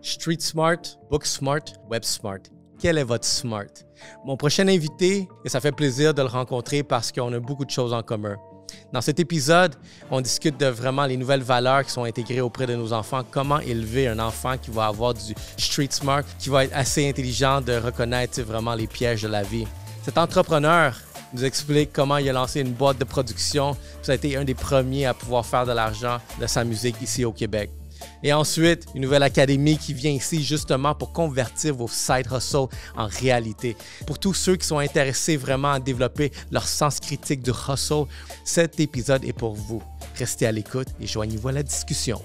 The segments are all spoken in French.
Street Smart, Book Smart, Web Smart. Quel est votre smart? Mon prochain invité, et ça fait plaisir de le rencontrer parce qu'on a beaucoup de choses en commun. Dans cet épisode, on discute de vraiment les nouvelles valeurs qui sont intégrées auprès de nos enfants. Comment élever un enfant qui va avoir du street smart, qui va être assez intelligent de reconnaître vraiment les pièges de la vie. Cet entrepreneur nous explique comment il a lancé une boîte de production. Ça a été un des premiers à pouvoir faire de l'argent de sa musique ici au Québec. Et ensuite, une nouvelle académie qui vient ici justement pour convertir vos side hustles en réalité. Pour tous ceux qui sont intéressés vraiment à développer leur sens critique du hustle, cet épisode est pour vous. Restez à l'écoute et joignez-vous à la discussion.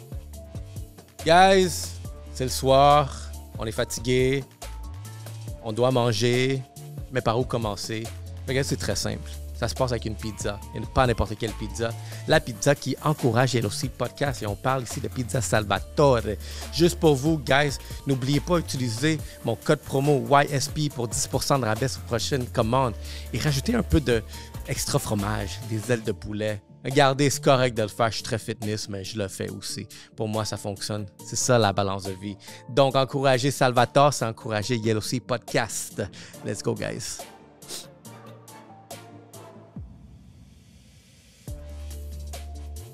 Guys, c'est le soir, on est fatigué, on doit manger, mais par où commencer? Regarde, c'est très simple. Ça se passe avec une pizza, et pas n'importe quelle pizza. La pizza qui encourage LOC Podcast, et on parle ici de pizza Salvatore. Juste pour vous, guys, n'oubliez pas d'utiliser mon code promo YSP pour 10% de rabais sur prochaine commande et rajoutez un peu de extra fromage, des ailes de poulet. Regardez, c'est correct de le faire, je suis très fitness, mais je le fais aussi. Pour moi, ça fonctionne. C'est ça la balance de vie. Donc, encourager Salvatore, c'est encourager LOC Podcast. Let's go, guys.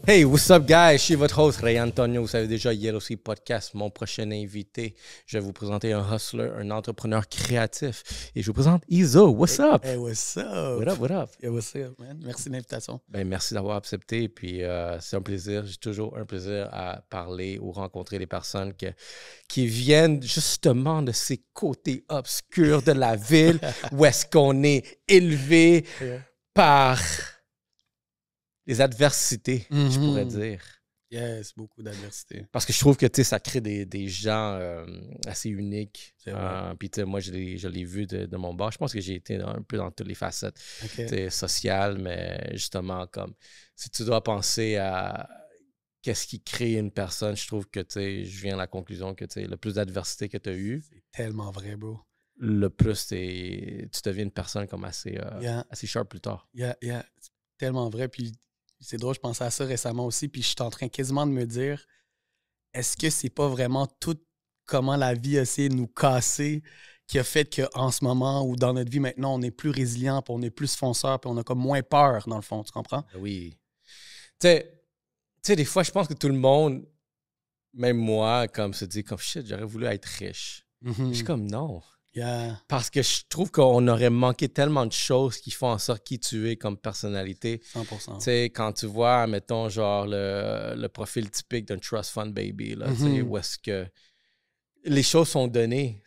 Hey, what's up, guys? Je suis votre host, Ray Antonio. Vous savez déjà, LOC Podcast, mon prochain invité. Je vais vous présenter un hustler, un entrepreneur créatif. Et je vous présente Izo. What's up? Hey, what's up? What up, what up? Yeah, what's up, man? Merci de l'invitation. Ben, merci d'avoir accepté. Puis, c'est un plaisir. J'ai toujours un plaisir à parler ou rencontrer des personnes qui viennent justement de ces côtés obscurs de la ville où est-ce qu'on est élevé par les adversités, je pourrais dire. Yes, beaucoup d'adversité. Parce que je trouve que ça crée des gens assez uniques. Puis moi, je l'ai vu de mon bord. Je pense que j'ai été un peu dans toutes les facettes sociales, mais justement, comme si tu dois penser à qu'est-ce qui crée une personne, je trouve que je viens à la conclusion que le plus d'adversité que tu as eu, c'est tellement vrai, bro. Le plus tu deviens une personne comme assez sharp plus tard. C'est tellement vrai. Puis c'est drôle, je pensais à ça récemment aussi, puis je suis en train quasiment de me dire, est-ce que c'est pas vraiment tout comment la vie a essayé de nous casser qui a fait qu'en ce moment ou dans notre vie maintenant, on est plus résilient, puis on est plus fonceur, puis on a comme moins peur, dans le fond, tu comprends? Oui. Tu sais, des fois, je pense que tout le monde, même moi, comme se dit, comme shit, j'aurais voulu être riche. Je suis comme non. Yeah. Parce que je trouve qu'on aurait manqué tellement de choses qui font en sorte qui tu es comme personnalité. 100%. Tu sais, quand tu vois, mettons, genre le profil typique d'un trust fund baby, là, tu sais, où est-ce que les choses sont données,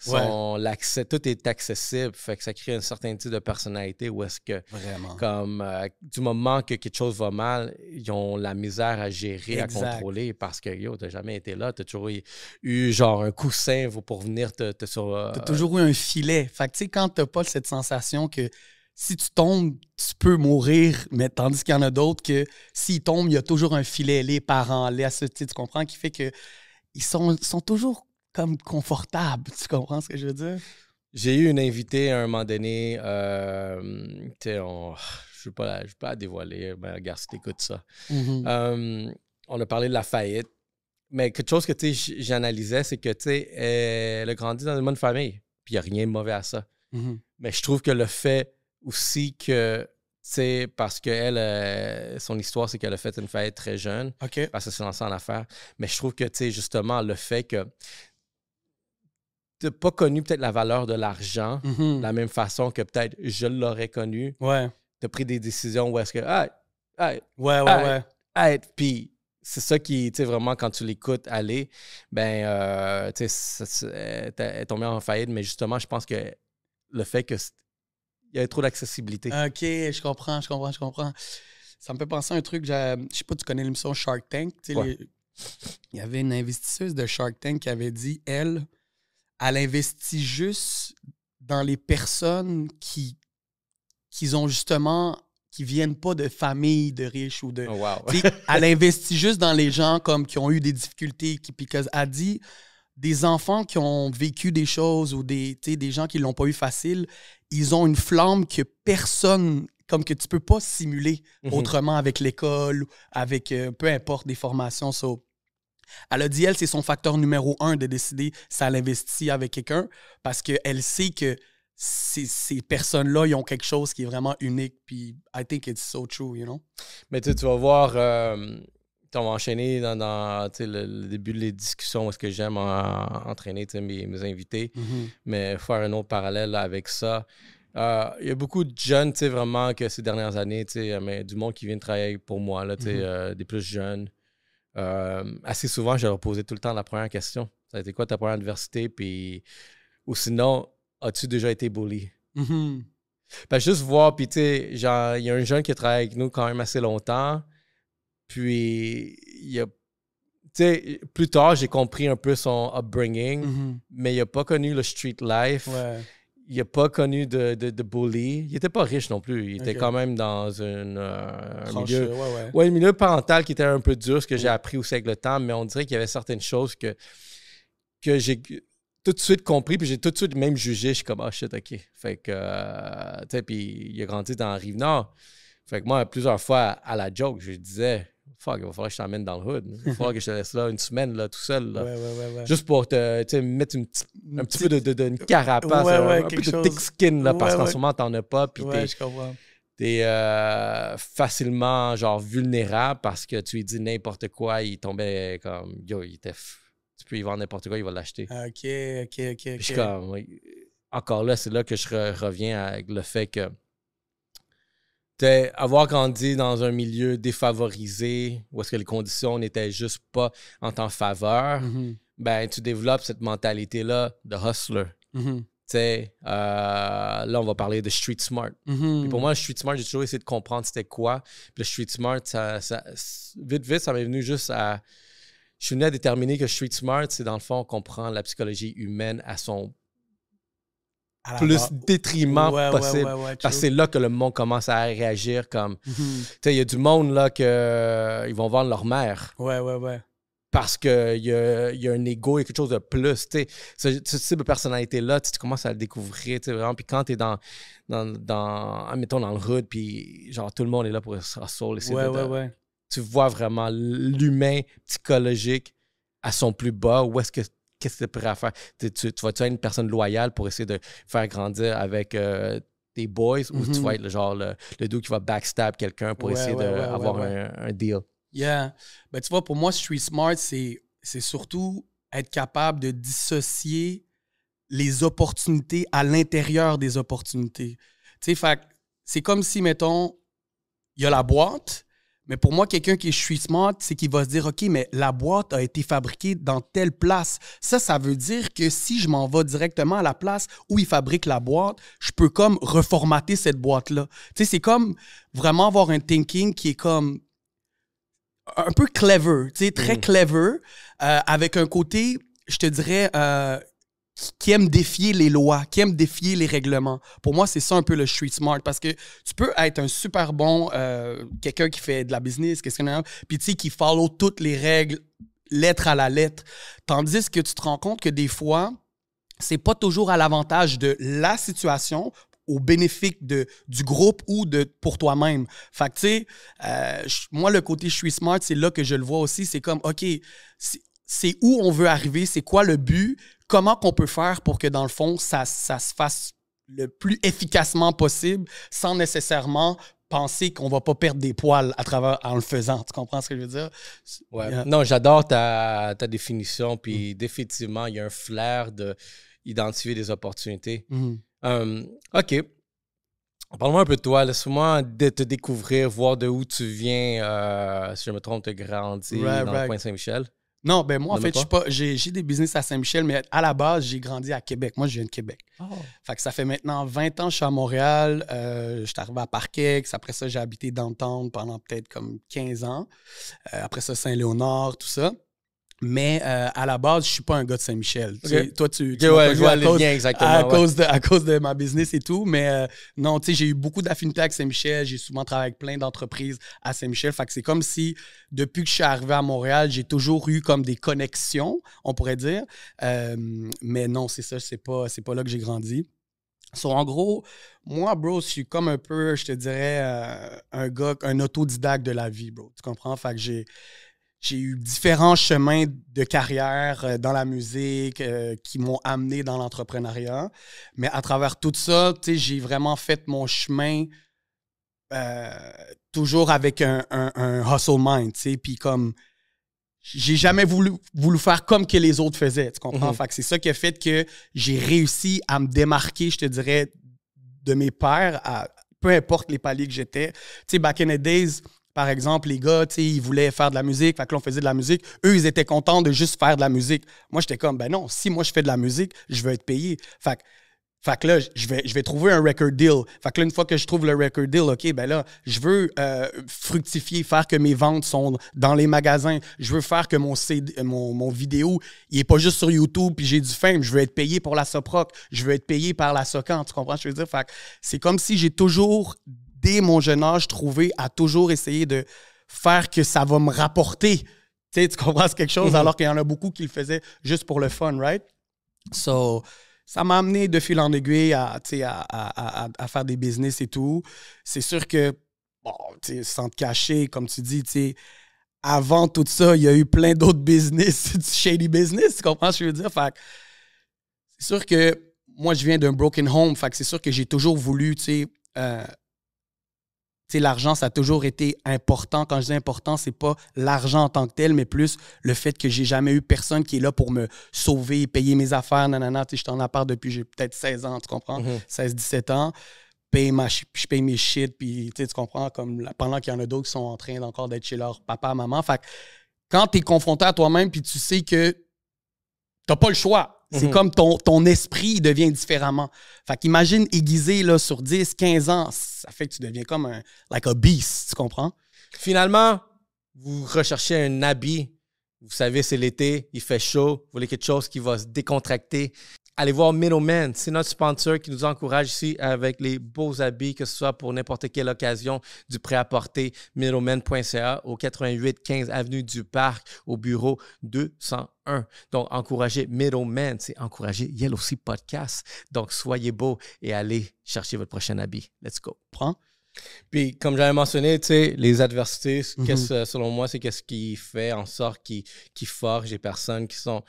l'accès, tout est accessible, fait que ça crée un certain type de personnalité où est-ce que, vraiment, comme du moment que quelque chose va mal, ils ont la misère à gérer, à contrôler parce que, yo, t'as jamais été là, t'as toujours eu genre un coussin pour venir te sur... T'as toujours eu un filet. Fait que, tu sais, quand t'as pas cette sensation que si tu tombes, tu peux mourir, mais tandis qu'il y en a d'autres que s'ils tombent, il y a toujours un filet, les parents, tu comprends, qui fait que ils sont toujours comme confortable, tu comprends ce que je veux dire? J'ai eu une invitée à un moment donné, je ne veux pas la dévoiler, mais regarde si t'écoutes ça. On a parlé de la faillite, mais quelque chose que j'analysais, c'est que elle a grandi dans une bonne famille, puis il n'y a rien de mauvais à ça. Mais je trouve que le fait aussi que, parce que son histoire, c'est qu'elle a fait une faillite très jeune, parce qu'elle s'est lancée en affaires, mais je trouve que, justement, le fait que tu n'as pas connu peut-être la valeur de l'argent de la même façon que peut-être je l'aurais connu. Ouais. Tu as pris des décisions où est-ce que... Puis c'est ça qui, tu sais, vraiment, quand tu l'écoutes aller, ben, tu sais, elle est tombée en faillite, mais justement, je pense que le fait qu'il y avait trop d'accessibilité. OK, je comprends. Ça me fait penser à un truc, je sais pas, tu connais l'émission Shark Tank? Il y avait une investisseuse de Shark Tank qui avait dit, elle investit juste dans les personnes qui ont justement, qui viennent pas de famille de riches ou de... Oh, wow. Elle investit juste dans les gens comme qui ont eu des difficultés, puis qu'elle a dit des enfants qui ont vécu des choses ou des gens qui l'ont pas eu facile, ils ont une flamme que personne, comme que tu peux pas simuler autrement avec l'école, avec peu importe des formations. Elle a dit, elle, c'est son facteur numéro 1 de décider si elle investit avec quelqu'un parce qu'elle sait que ces personnes-là, ils ont quelque chose qui est vraiment unique. Puis, I think it's so true, you know? Mais tu vas voir, on va enchaîner dans le début des discussions où est-ce que j'aime entraîner mes invités. Mais faire un autre parallèle là, avec ça. Il y a beaucoup de jeunes, vraiment, que ces dernières années, mais du monde qui vient travailler pour moi, là, des plus jeunes. Assez souvent, je leur posais tout le temps la première question. Ça a été quoi ta première adversité? Ou sinon, as-tu déjà été bully? Juste voir, puis tu sais, genre, il y a un jeune qui a travaillé avec nous quand même assez longtemps. Puis, plus tard, j'ai compris un peu son upbringing, mais il n'a pas connu le street life. Ouais. Il n'a pas connu de bully. Il n'était pas riche non plus. Il était quand même dans un milieu... un milieu parental qui était un peu dur, ce que j'ai appris aussi avec le temps, mais on dirait qu'il y avait certaines choses que j'ai tout de suite compris, puis j'ai tout de suite même jugé. Je suis comme, shit, OK. Fait que, tu sais, puis il a grandi dans la Rive-Nord. Fait que moi, plusieurs fois, à la joke, je disais... Fuck, il va falloir que je t'emmène dans le hood. Il va falloir que je te laisse là une semaine, là, tout seul. Là. Ouais. Juste pour te mettre un petit peu de carapace, un peu de thick skin, là, parce qu'en ce moment, t'en as pas. Puis t'es facilement genre vulnérable parce que tu lui dis n'importe quoi, il tombait comme yo, tu peux y vendre n'importe quoi, il va l'acheter. OK. Puis je suis comme, encore là, c'est là que je reviens avec le fait que avoir grandi dans un milieu défavorisé, où est-ce que les conditions n'étaient juste pas en ta faveur, ben tu développes cette mentalité-là de hustler. Là, on va parler de street smart. Puis pour moi, le street smart, j'ai toujours essayé de comprendre c'était quoi. Puis le street smart, vite, ça m'est venu juste à... Je suis venu à déterminer que street smart, c'est dans le fond, comprendre la psychologie humaine à son plus détriment possible. Parce que c'est là que le monde commence à réagir comme... Tu sais, il y a du monde là que ils vont vendre leur mère. Ouais. Parce qu'il y a un ego et quelque chose de plus. Tu sais, ce type de personnalité-là, tu commences à le découvrir, tu sais, vraiment. Puis quand tu es mettons, dans le hood, puis genre tout le monde est là pour se hustle. Tu vois vraiment l'humain psychologique à son plus bas. Qu'est-ce que tu es prêt à faire? Tu vas-tu être une personne loyale pour essayer de faire grandir avec tes boys ou tu vas être le dude qui va backstab quelqu'un pour essayer d'avoir un deal? Yeah. Ben, tu vois, pour moi, street smart, c'est surtout être capable de dissocier les opportunités à l'intérieur des opportunités. Tu sais, c'est comme si, mettons, il y a la boîte, mais pour moi, quelqu'un qui est street smart, c'est qu'il va se dire, OK, mais la boîte a été fabriquée dans telle place. Ça veut dire que si je m'en vais directement à la place où ils fabriquent la boîte, je peux comme reformater cette boîte-là. Tu sais, c'est comme vraiment avoir un thinking qui est comme un peu clever, tu sais, très clever, avec un côté, je te dirais, qui aime défier les lois, qui aime défier les règlements. Pour moi, c'est ça un peu le street smart, parce que tu peux être un super bon, quelqu'un qui fait de la business, puis tu sais, qui follow toutes les règles, lettre à la lettre, tandis que tu te rends compte que des fois, c'est pas toujours à l'avantage de la situation, au bénéfice du groupe ou pour toi-même. Fait que, tu sais, moi, le côté « je suis smart », c'est là que je le vois aussi. C'est comme, OK, c'est où on veut arriver, c'est quoi le but, comment qu'on peut faire pour que, dans le fond, ça se fasse le plus efficacement possible sans nécessairement penser qu'on va pas perdre des poils en le faisant. Tu comprends ce que je veux dire? Ouais. Yeah. Non, j'adore ta définition, puis définitivement, il y a un flair d'identifier des opportunités. OK. Parle-moi un peu de toi. Laisse-moi te découvrir, voir de où tu viens, si je me trompe, tu as grandi dans le coin de Saint-Michel. Non, ben moi, en fait, j'ai des business à Saint-Michel, mais à la base, j'ai grandi à Québec. Moi, je viens de Québec. Fait que ça fait maintenant 20 ans que je suis à Montréal. Je suis arrivé à Parkex. Après ça, j'ai habité downtown pendant peut-être comme 15 ans. Après ça, Saint-Léonard, tout ça. Mais à la base, je suis pas un gars de Saint-Michel. Okay. Toi, tu je vois le lien exactement. À cause de ma business et tout. Mais non, tu sais, j'ai eu beaucoup d'affinités avec Saint-Michel. J'ai souvent travaillé avec plein d'entreprises à Saint-Michel. Fait que c'est comme si, depuis que je suis arrivé à Montréal, j'ai toujours eu comme des connexions, on pourrait dire. Mais non, c'est ça, c'est pas là que j'ai grandi. En gros, moi, bro, je suis comme un peu, je te dirais, un gars, un autodidacte de la vie, bro. Tu comprends? Fait que j'ai eu différents chemins de carrière dans la musique qui m'ont amené dans l'entrepreneuriat. Mais à travers tout ça, tu sais, j'ai vraiment fait mon chemin toujours avec un hustle mind, tu sais. Puis comme, j'ai jamais voulu faire comme que les autres faisaient, tu comprends? Fait que c'est ça qui a fait que j'ai réussi à me démarquer, je te dirais, de mes pairs, à peu importe les paliers que j'étais. Tu sais, back in the days, par exemple, les gars, tu sais, ils voulaient faire de la musique, fait que là, on faisait de la musique. Eux, ils étaient contents de juste faire de la musique. Moi, j'étais comme, ben non, si moi, je fais de la musique, je veux être payé. Fait que là, je vais trouver un record deal. Fait que là, une fois que je trouve le record deal, OK, ben là, je veux fructifier, faire que mes ventes sont dans les magasins. Je veux faire que mon vidéo, il est pas juste sur YouTube puis j'ai du fame. Je veux être payé pour la Soproc. Je veux être payé par la Socan. Tu comprends ce que je veux dire? Fait que c'est comme si j'ai toujours, dès mon jeune âge, trouvé à toujours essayer de faire que ça va me rapporter. Tu sais, tu comprends? C'est quelque chose, alors qu'il y en a beaucoup qui le faisaient juste pour le fun, right? So, ça m'a amené de fil en aiguille à faire des business et tout. C'est sûr que, bon, sans te cacher, comme tu dis, avant tout ça, il y a eu plein d'autres business, du shady business, tu comprends ce que je veux dire? Fait que c'est sûr que moi, je viens d'un broken home, fait que c'est sûr que j'ai toujours voulu, l'argent, ça a toujours été important. Quand je dis important, c'est pas l'argent en tant que tel, mais plus le fait que j'ai jamais eu personne qui est là pour me sauver, payer mes affaires, nanana. Je t'en appare depuis j'ai peut-être 16 ans, tu comprends? 16-17 ans. Je paye mes shit, puis tu comprends? Comme pendant qu'il y en a d'autres qui sont en train encore d'être chez leur papa, maman. Fait que quand tu es confronté à toi-même, puis tu sais que t'as pas le choix. C'est comme ton esprit devient différemment. Fait qu'imagine aiguisé là, sur 10, 15 ans, ça fait que tu deviens comme like a beast, tu comprends? Finalement, vous recherchez un habit. Vous savez, c'est l'été, il fait chaud. Vous voulez quelque chose qui va se décontracter. Allez voir Middleman. C'est notre sponsor qui nous encourage ici avec les beaux habits, que ce soit pour n'importe quelle occasion, du prêt-à-porter. Middleman.ca au 88 15 Avenue du Parc, au bureau 201. Donc, encouragez Middleman, c'est encourager Yellow Sea Podcast. Donc, soyez beaux et allez chercher votre prochain habit. Let's go. Prends. Puis, comme j'avais mentionné, tu sais, les adversités, selon moi, c'est qu'est-ce qui fait en sorte qui forge des personnes qui sont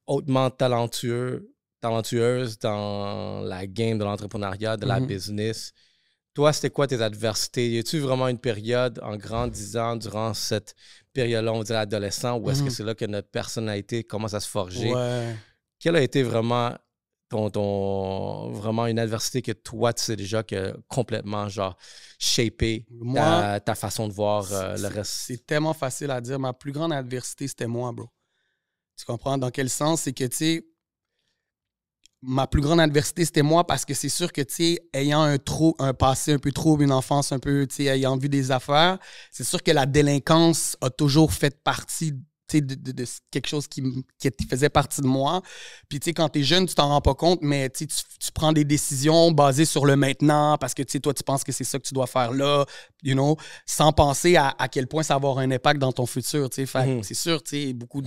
hautement talentueuses dans la game de l'entrepreneuriat, de la business. Toi, c'était quoi tes adversités? Y a-tu vraiment une période en grandissant durant cette période-là, on va dire adolescent, où est-ce que c'est là que notre personnalité commence à se forger? Ouais. Quelle a été vraiment vraiment une adversité que toi, tu sais déjà que complètement, genre, shapé ta façon de voir le reste? C'est tellement facile à dire. Ma plus grande adversité, c'était moi, bro. Tu comprends? Dans quel sens? C'est que, tu sais, ma plus grande adversité, c'était moi parce que c'est sûr que, tu sais, ayant un passé un peu trouble, une enfance un peu, tu sais, ayant vu des affaires, c'est sûr que la délinquance a toujours fait partie de quelque chose qui faisait partie de moi. Puis, tu sais, quand t'es jeune, tu t'en rends pas compte, mais tu prends des décisions basées sur le maintenant parce que, tu sais, toi, tu penses que c'est ça que tu dois faire là, sans penser à quel point ça va avoir un impact dans ton futur, tu sais. Fait c'est sûr, tu sais, beaucoup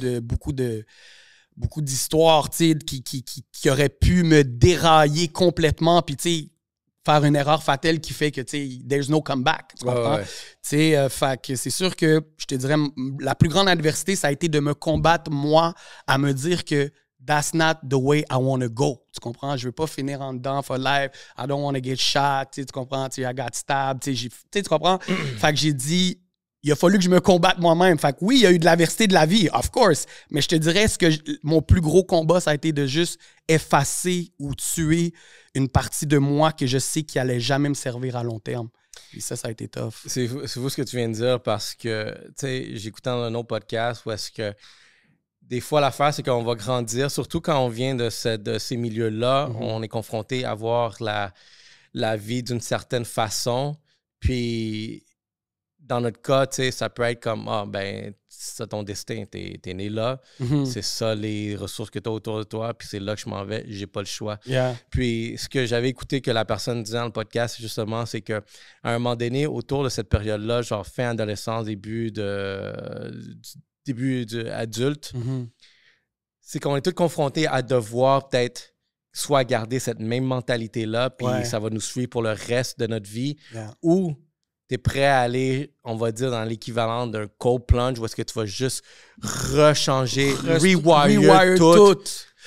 d'histoires, tu sais, qui auraient pu me dérailler complètement, puis, tu sais, faire une erreur fatale qui fait que, tu sais, there's no comeback. Tu comprends? Tu sais, fait que c'est sûr que, je te dirais, la plus grande adversité, ça a été de me combattre, moi, à me dire que that's not the way I want to go. Tu comprends? Je veux pas finir en dedans for life. I don't want to get shot. Tu comprends? Tu sais, I got stabbed. Tu comprends? Fait que j'ai dit, il a fallu que je me combatte moi-même. Fait que oui, il y a eu de l'adversité de la vie, of course. Mais je te dirais, mon plus gros combat, ça a été de juste effacer ou tuer une partie de moi que je sais qui allait jamais me servir à long terme. Puis ça a été tough. C'est fou ce que tu viens de dire parce que, tu sais, j'écoutais un autre podcast où est-ce que des fois, l'affaire, c'est qu'on va grandir, surtout quand on vient de ces milieux-là, on est confronté à voir la vie d'une certaine façon. Puis, dans notre cas, tu sais, ça peut être comme, c'est ton destin, t'es né là, c'est ça les ressources que tu as autour de toi, puis c'est là que je m'en vais, j'ai pas le choix. Puis ce que j'avais écouté que la personne disait dans le podcast, justement, c'est qu'à un moment donné, autour de cette période-là, genre fin adolescence, début adulte, c'est qu'on est tous confrontés à devoir peut-être soit garder cette même mentalité-là, puis ça va nous suivre pour le reste de notre vie, ou t'es prêt à aller, on va dire, dans l'équivalent d'un cold plunge où est-ce que tu vas juste rechanger, rewire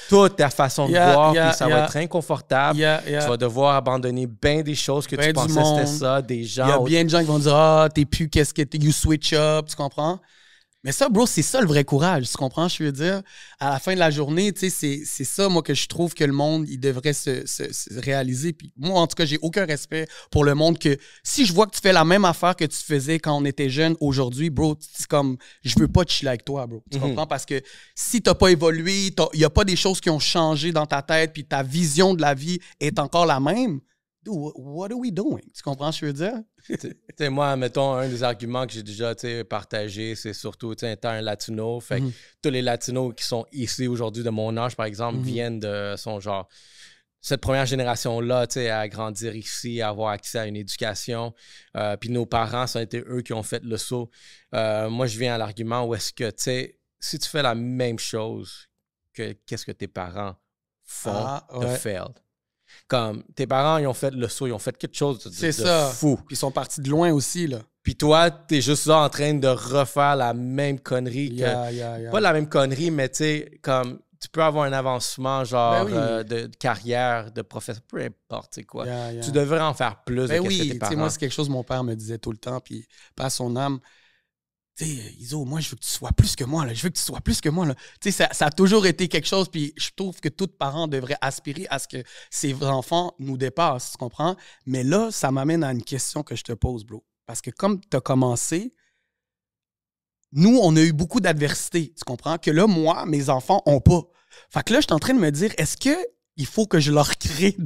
toute ta façon de voir, puis ça va être inconfortable. Tu vas devoir abandonner bien des choses que tu pensais c'était ça, des gens. Il y a bien de gens qui vont dire « Ah, t'es plus qu'est-ce que t'es, you switch up », tu comprends? Mais ça, bro, c'est ça le vrai courage, tu comprends? Je veux dire, à la fin de la journée, tu sais, c'est ça, moi, que je trouve que le monde, il devrait se réaliser. Puis moi, en tout cas, j'ai aucun respect pour le monde que si je vois que tu fais la même affaire que tu faisais quand on était jeune aujourd'hui, bro, c'est comme, je veux pas chiller avec toi, bro. Tu comprends? Parce que si t'as pas évolué, il y a pas des choses qui ont changé dans ta tête, puis ta vision de la vie est encore la même, dude, what are we doing? Tu comprends ce que je veux dire? T'sais, moi, mettons, un des arguments que j'ai déjà partagé, c'est surtout, étant un latino, fait que tous les latinos qui sont ici aujourd'hui de mon âge, par exemple, viennent de son genre. Cette première génération-là, à grandir ici, à avoir accès à une éducation. Puis nos parents, ça a été eux qui ont fait le saut. Moi, je viens à l'argument où est-ce que, si tu fais la même chose que qu'est-ce que tes parents font, t'as failed. Comme tes parents, ils ont fait le saut, ils ont fait quelque chose de fou. Puis ils sont partis de loin aussi, là. Puis toi, t'es juste là en train de refaire la même connerie. Pas la même connerie, mais tu sais, comme tu peux avoir un avancement genre de carrière, de professeur, peu importe, tu sais quoi. Tu devrais en faire plus de ce que tes parents. Moi, c'est quelque chose que mon père me disait tout le temps, puis pas son âme. Tu sais, Iso, moi, je veux que tu sois plus que moi, là. Je veux que tu sois plus que moi, là. Tu sais, ça a toujours été quelque chose, puis je trouve que tout parent devrait aspirer à ce que ses enfants nous dépassent, tu comprends? Mais là, ça m'amène à une question que je te pose, bro. Parce que comme tu as commencé, nous, on a eu beaucoup d'adversité, tu comprends? Que là, moi, mes enfants ont pas. Fait que là, je suis en train de me dire, est-ce qu'il faut que je leur crée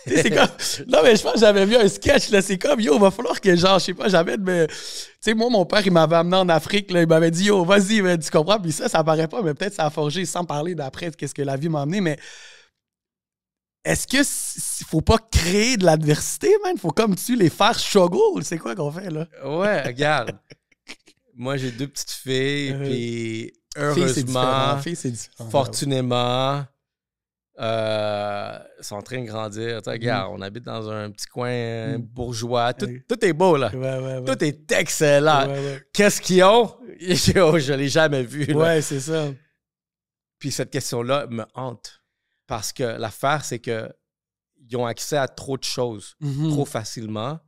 c'est comme... Non, mais je pense que j'avais vu un sketch, là. C'est comme, yo, il va falloir que, genre, je sais pas, j'avais de... Tu sais, moi, mon père, il m'avait amené en Afrique, là. Il m'avait dit, yo, vas-y, tu comprends? Puis ça paraît pas, mais peut-être ça a forgé, sans parler d'après, qu'est-ce que la vie m'a amené, mais... Est-ce qu'il faut pas créer de l'adversité, man? Faut comme tu les faire struggle. C'est quoi qu'on fait, là? Ouais, regarde. Moi, j'ai 2 petites filles, puis heureusement, fortunément... sont en train de grandir. Regarde, on habite dans un petit coin bourgeois. Tout est beau, là. Tout est excellent. Qu'est-ce qu'ils ont? Je ne l'ai jamais vu. Là. Ouais, c'est ça. Puis cette question-là me hante. Parce que l'affaire, c'est qu'ils ont accès à trop de choses, trop facilement.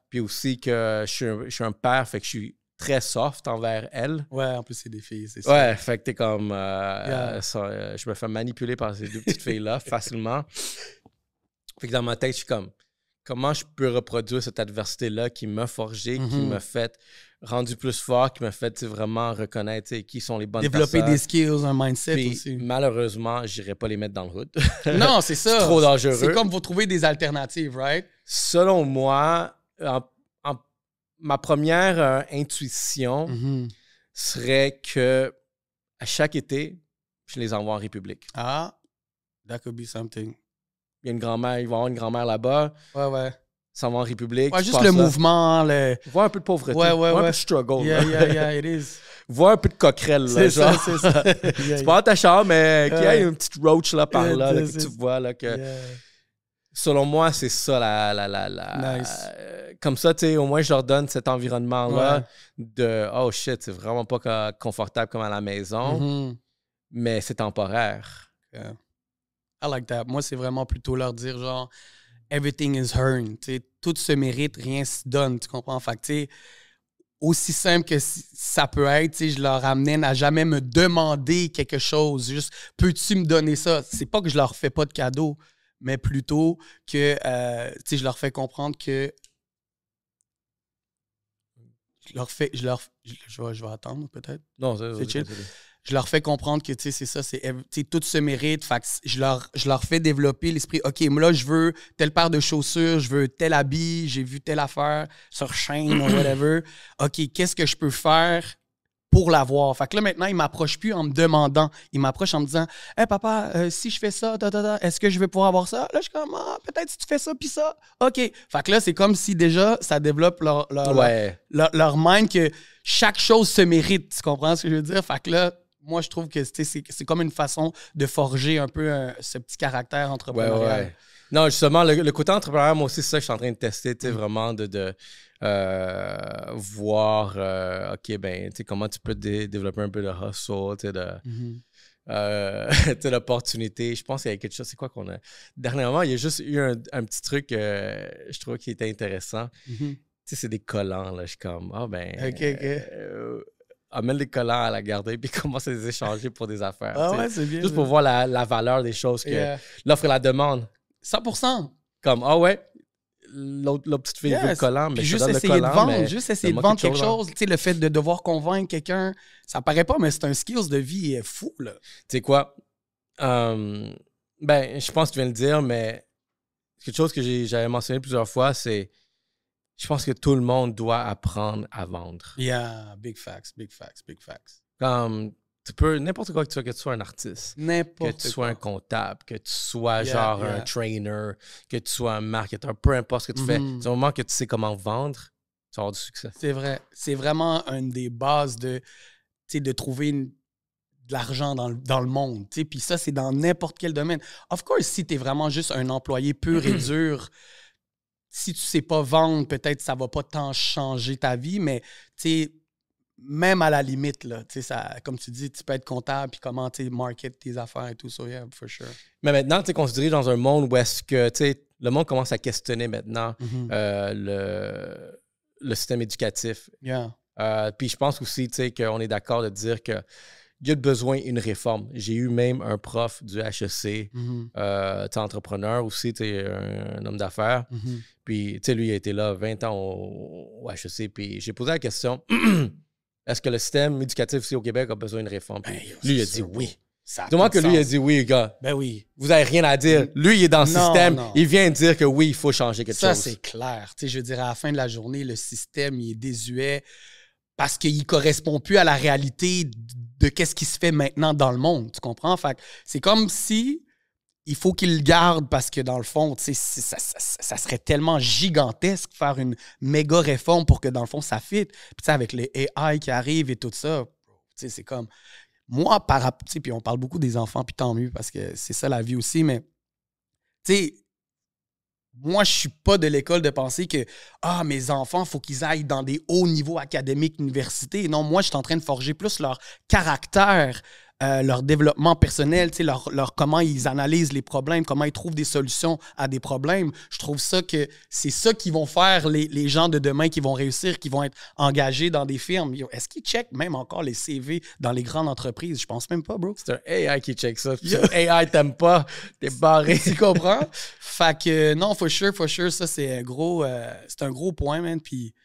Puis aussi que je suis un père, fait que je suis très soft envers elle. Ouais, en plus, c'est des filles, c'est ça. Ouais, fait que t'es comme... je me fais manipuler par ces 2 petites filles-là facilement. Fait que dans ma tête, je suis comme... Comment je peux reproduire cette adversité-là qui m'a forgé, qui m'a fait rendu plus fort, qui m'a fait vraiment reconnaître qui sont les bonnes personnes. Développer des skills, un mindset puis, aussi. Malheureusement, j'irais pas les mettre dans le hood. Non, c'est ça. C'est trop dangereux. C'est comme vous trouver des alternatives, right? Selon moi... Ma première intuition serait que à chaque été, je les envoie en République. Ah, that could be something. Il y a une grand-mère, il va y avoir une grand-mère là-bas. Ouais. Ça va en République. Ouais, juste le mouvement. Voir un peu de pauvreté. Ouais. Voir un peu de struggle. Yeah, it is. Voir un peu de coquerelle. C'est ça. C'est pas ta chambre, mais qu'il y ait une petite roach là par là, que tu vois là que... Selon moi, c'est ça Nice. Comme ça, tu sais, au moins, je leur donne cet environnement-là de « Oh shit, c'est vraiment pas confortable comme à la maison, mais c'est temporaire. » I like that. Moi, c'est vraiment plutôt leur dire genre « Everything is earned ». Tout se mérite, rien se donne, tu comprends? Fait que, tu sais, aussi simple que ça peut être, je leur amène à jamais me demander quelque chose. Juste « Peux-tu me donner ça? » C'est pas que je leur fais pas de cadeau, mais plutôt que, je leur fais comprendre que je vais attendre peut-être. Non, c'est chill. Je leur fais comprendre que, c'est ça, tout se mérite. Fait que je leur fais développer l'esprit. OK, moi, là, je veux telle paire de chaussures, je veux tel habit, j'ai vu telle affaire sur Shein ou whatever. OK, qu'est-ce que je peux faire pour l'avoir? Fait que là, maintenant, il m'approche plus en me demandant. Il m'approche en me disant « Hey, papa, si je fais ça, est-ce que je vais pouvoir avoir ça? » Là, je suis comme « peut-être si tu fais ça, puis ça. » OK. Fait que là, c'est comme si déjà, ça développe leur mind que chaque chose se mérite. Tu comprends ce que je veux dire? Fait que là, moi, je trouve que c'est comme une façon de forger un peu ce petit caractère entrepreneurial. Non, justement, le côté entrepreneur, moi aussi, c'est ça que je suis en train de tester, tu sais, vraiment de voir, OK, ben, tu sais, comment tu peux développer un peu de hustle, tu sais, l'opportunité. Je pense qu'il y a quelque chose, c'est quoi qu'on a... Dernièrement, il y a juste eu un petit truc, je trouve, qui était intéressant. Tu sais, c'est des collants, là. Je suis comme, amène les collants à la garderie puis commence à les échanger pour des affaires. Ah ouais, c'est bien. Juste pour voir la valeur des choses, que l'offre et la demande. 100%. Comme, ah ouais, l'autre petite fille veut le collant, mais puis je juste donne essayer le collant, de vendre, mais juste essayer de vendre quelque chose. Tu sais, le fait de devoir convaincre quelqu'un, ça paraît pas, mais c'est un skills de vie fou, là. Tu sais quoi? Ben, je pense que tu viens de le dire, mais quelque chose que j'avais mentionné plusieurs fois, c'est je pense que tout le monde doit apprendre à vendre. Yeah, big facts, big facts, big facts. Comme, tu peux, n'importe quoi que tu sois un artiste, que tu sois un comptable, que tu sois un trainer, que tu sois un marketeur, peu importe ce que tu fais, du moment que tu sais comment vendre, tu vas avoir du succès. C'est vrai. C'est vraiment une des bases de trouver de l'argent dans le monde. Puis ça, c'est dans n'importe quel domaine. Of course, si tu es vraiment juste un employé pur et dur, si tu sais pas vendre, peut-être ça va pas tant changer ta vie, mais même à la limite, là, ça, comme tu dis, tu peux être comptable puis comment market tes affaires et tout ça, yeah, for sure. Mais maintenant, qu'on se dirige dans un monde où est-ce que le monde commence à questionner maintenant le système éducatif. Yeah. Puis je pense aussi qu'on est d'accord de dire que il y a besoin d'une réforme. J'ai eu même un prof du HEC, entrepreneur aussi, un homme d'affaires. Puis, lui, il a été là 20 ans au HEC. Puis j'ai posé la question, est-ce que le système éducatif ici au Québec a besoin d'une réforme? Puis lui, il a dit oui. Du moment que lui, il a dit oui, gars, ben oui. Vous n'avez rien à dire. Lui, il est dans le système. Non. Il vient dire que oui, il faut changer quelque chose. Ça, c'est clair. Je veux dire, à la fin de la journée, le système, il est désuet parce qu'il ne correspond plus à la réalité de qu'est-ce qui se fait maintenant dans le monde. Tu comprends? Fait c'est comme si il faut qu'il le garde parce que dans le fond, ça serait tellement gigantesque faire une méga réforme pour que dans le fond, ça fit. Puis avec les AI qui arrivent et tout ça, c'est comme... Moi, puis on parle beaucoup des enfants, puis tant mieux parce que c'est ça la vie aussi, mais tu sais, moi, je suis pas de l'école de penser que mes enfants, il faut qu'ils aillent dans des hauts niveaux académiques, universités. Non, moi, je suis en train de forger plus leur caractère, leur développement personnel, leur comment ils analysent les problèmes, comment ils trouvent des solutions à des problèmes. Je trouve ça que c'est ça qui vont faire les gens de demain qui vont réussir, qui vont être engagés dans des firmes. Est-ce qu'ils checkent même encore les CV dans les grandes entreprises? Je pense même pas, bro. C'est un AI qui check ça. Si AI t'aime pas, t'es barré. Tu comprends? Fait que non, for sure, ça c'est un gros point, man. Puis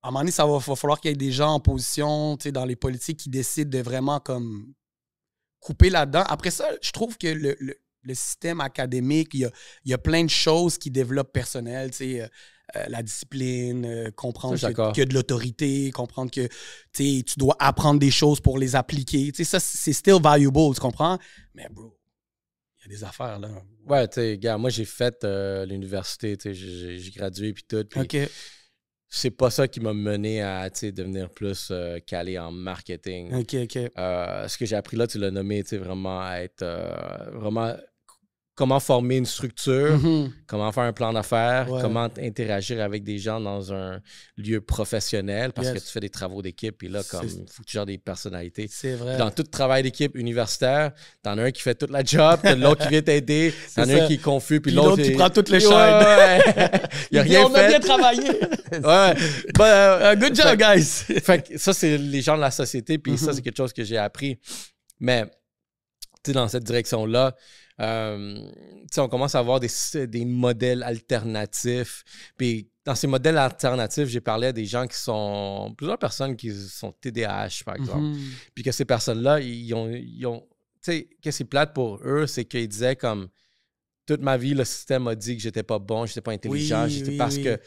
à un moment donné, ça va falloir qu'il y ait des gens en position, dans les politiques qui décident de vraiment comme couper là-dedans. Après ça, je trouve que le système académique, il y a plein de choses qui développent personnel, la discipline, comprendre qu'il y a de l'autorité, comprendre que tu dois apprendre des choses pour les appliquer. Ça, c'est still valuable, tu comprends? Mais bro, il y a des affaires, là. Ouais, tu sais, gars, moi, j'ai fait l'université, j'ai gradué puis tout. Puis OK. C'est pas ça qui m'a mené à devenir plus calé en marketing. OK. Ce que j'ai appris là, tu l'as nommé, vraiment à être vraiment comment former une structure, comment faire un plan d'affaires, comment interagir avec des gens dans un lieu professionnel parce que tu fais des travaux d'équipe et là, comme il faut que tu gères des personnalités. C'est vrai. Dans tout travail d'équipe universitaire, t'en as un qui fait toute la job, t'as l'autre qui vient t'aider, t'en as un qui est confus, puis l'autre qui prend toutes les chaînes. Il a rien on fait. a bien travaillé. Good job, guys. Fait que ça, c'est les gens de la société, puis ça, c'est quelque chose que j'ai appris. Mais, tu sais, dans cette direction-là, on commence à avoir des modèles alternatifs. Puis dans ces modèles alternatifs, j'ai parlé à des gens qui sont... Plusieurs personnes qui sont TDAH, par exemple. Puis que ces personnes-là, ils ont tu sais, qu'est-ce qui est plate pour eux, c'est qu'ils disaient comme... Toute ma vie, le système m'a dit que j'étais pas bon, j'étais pas intelligent, parce que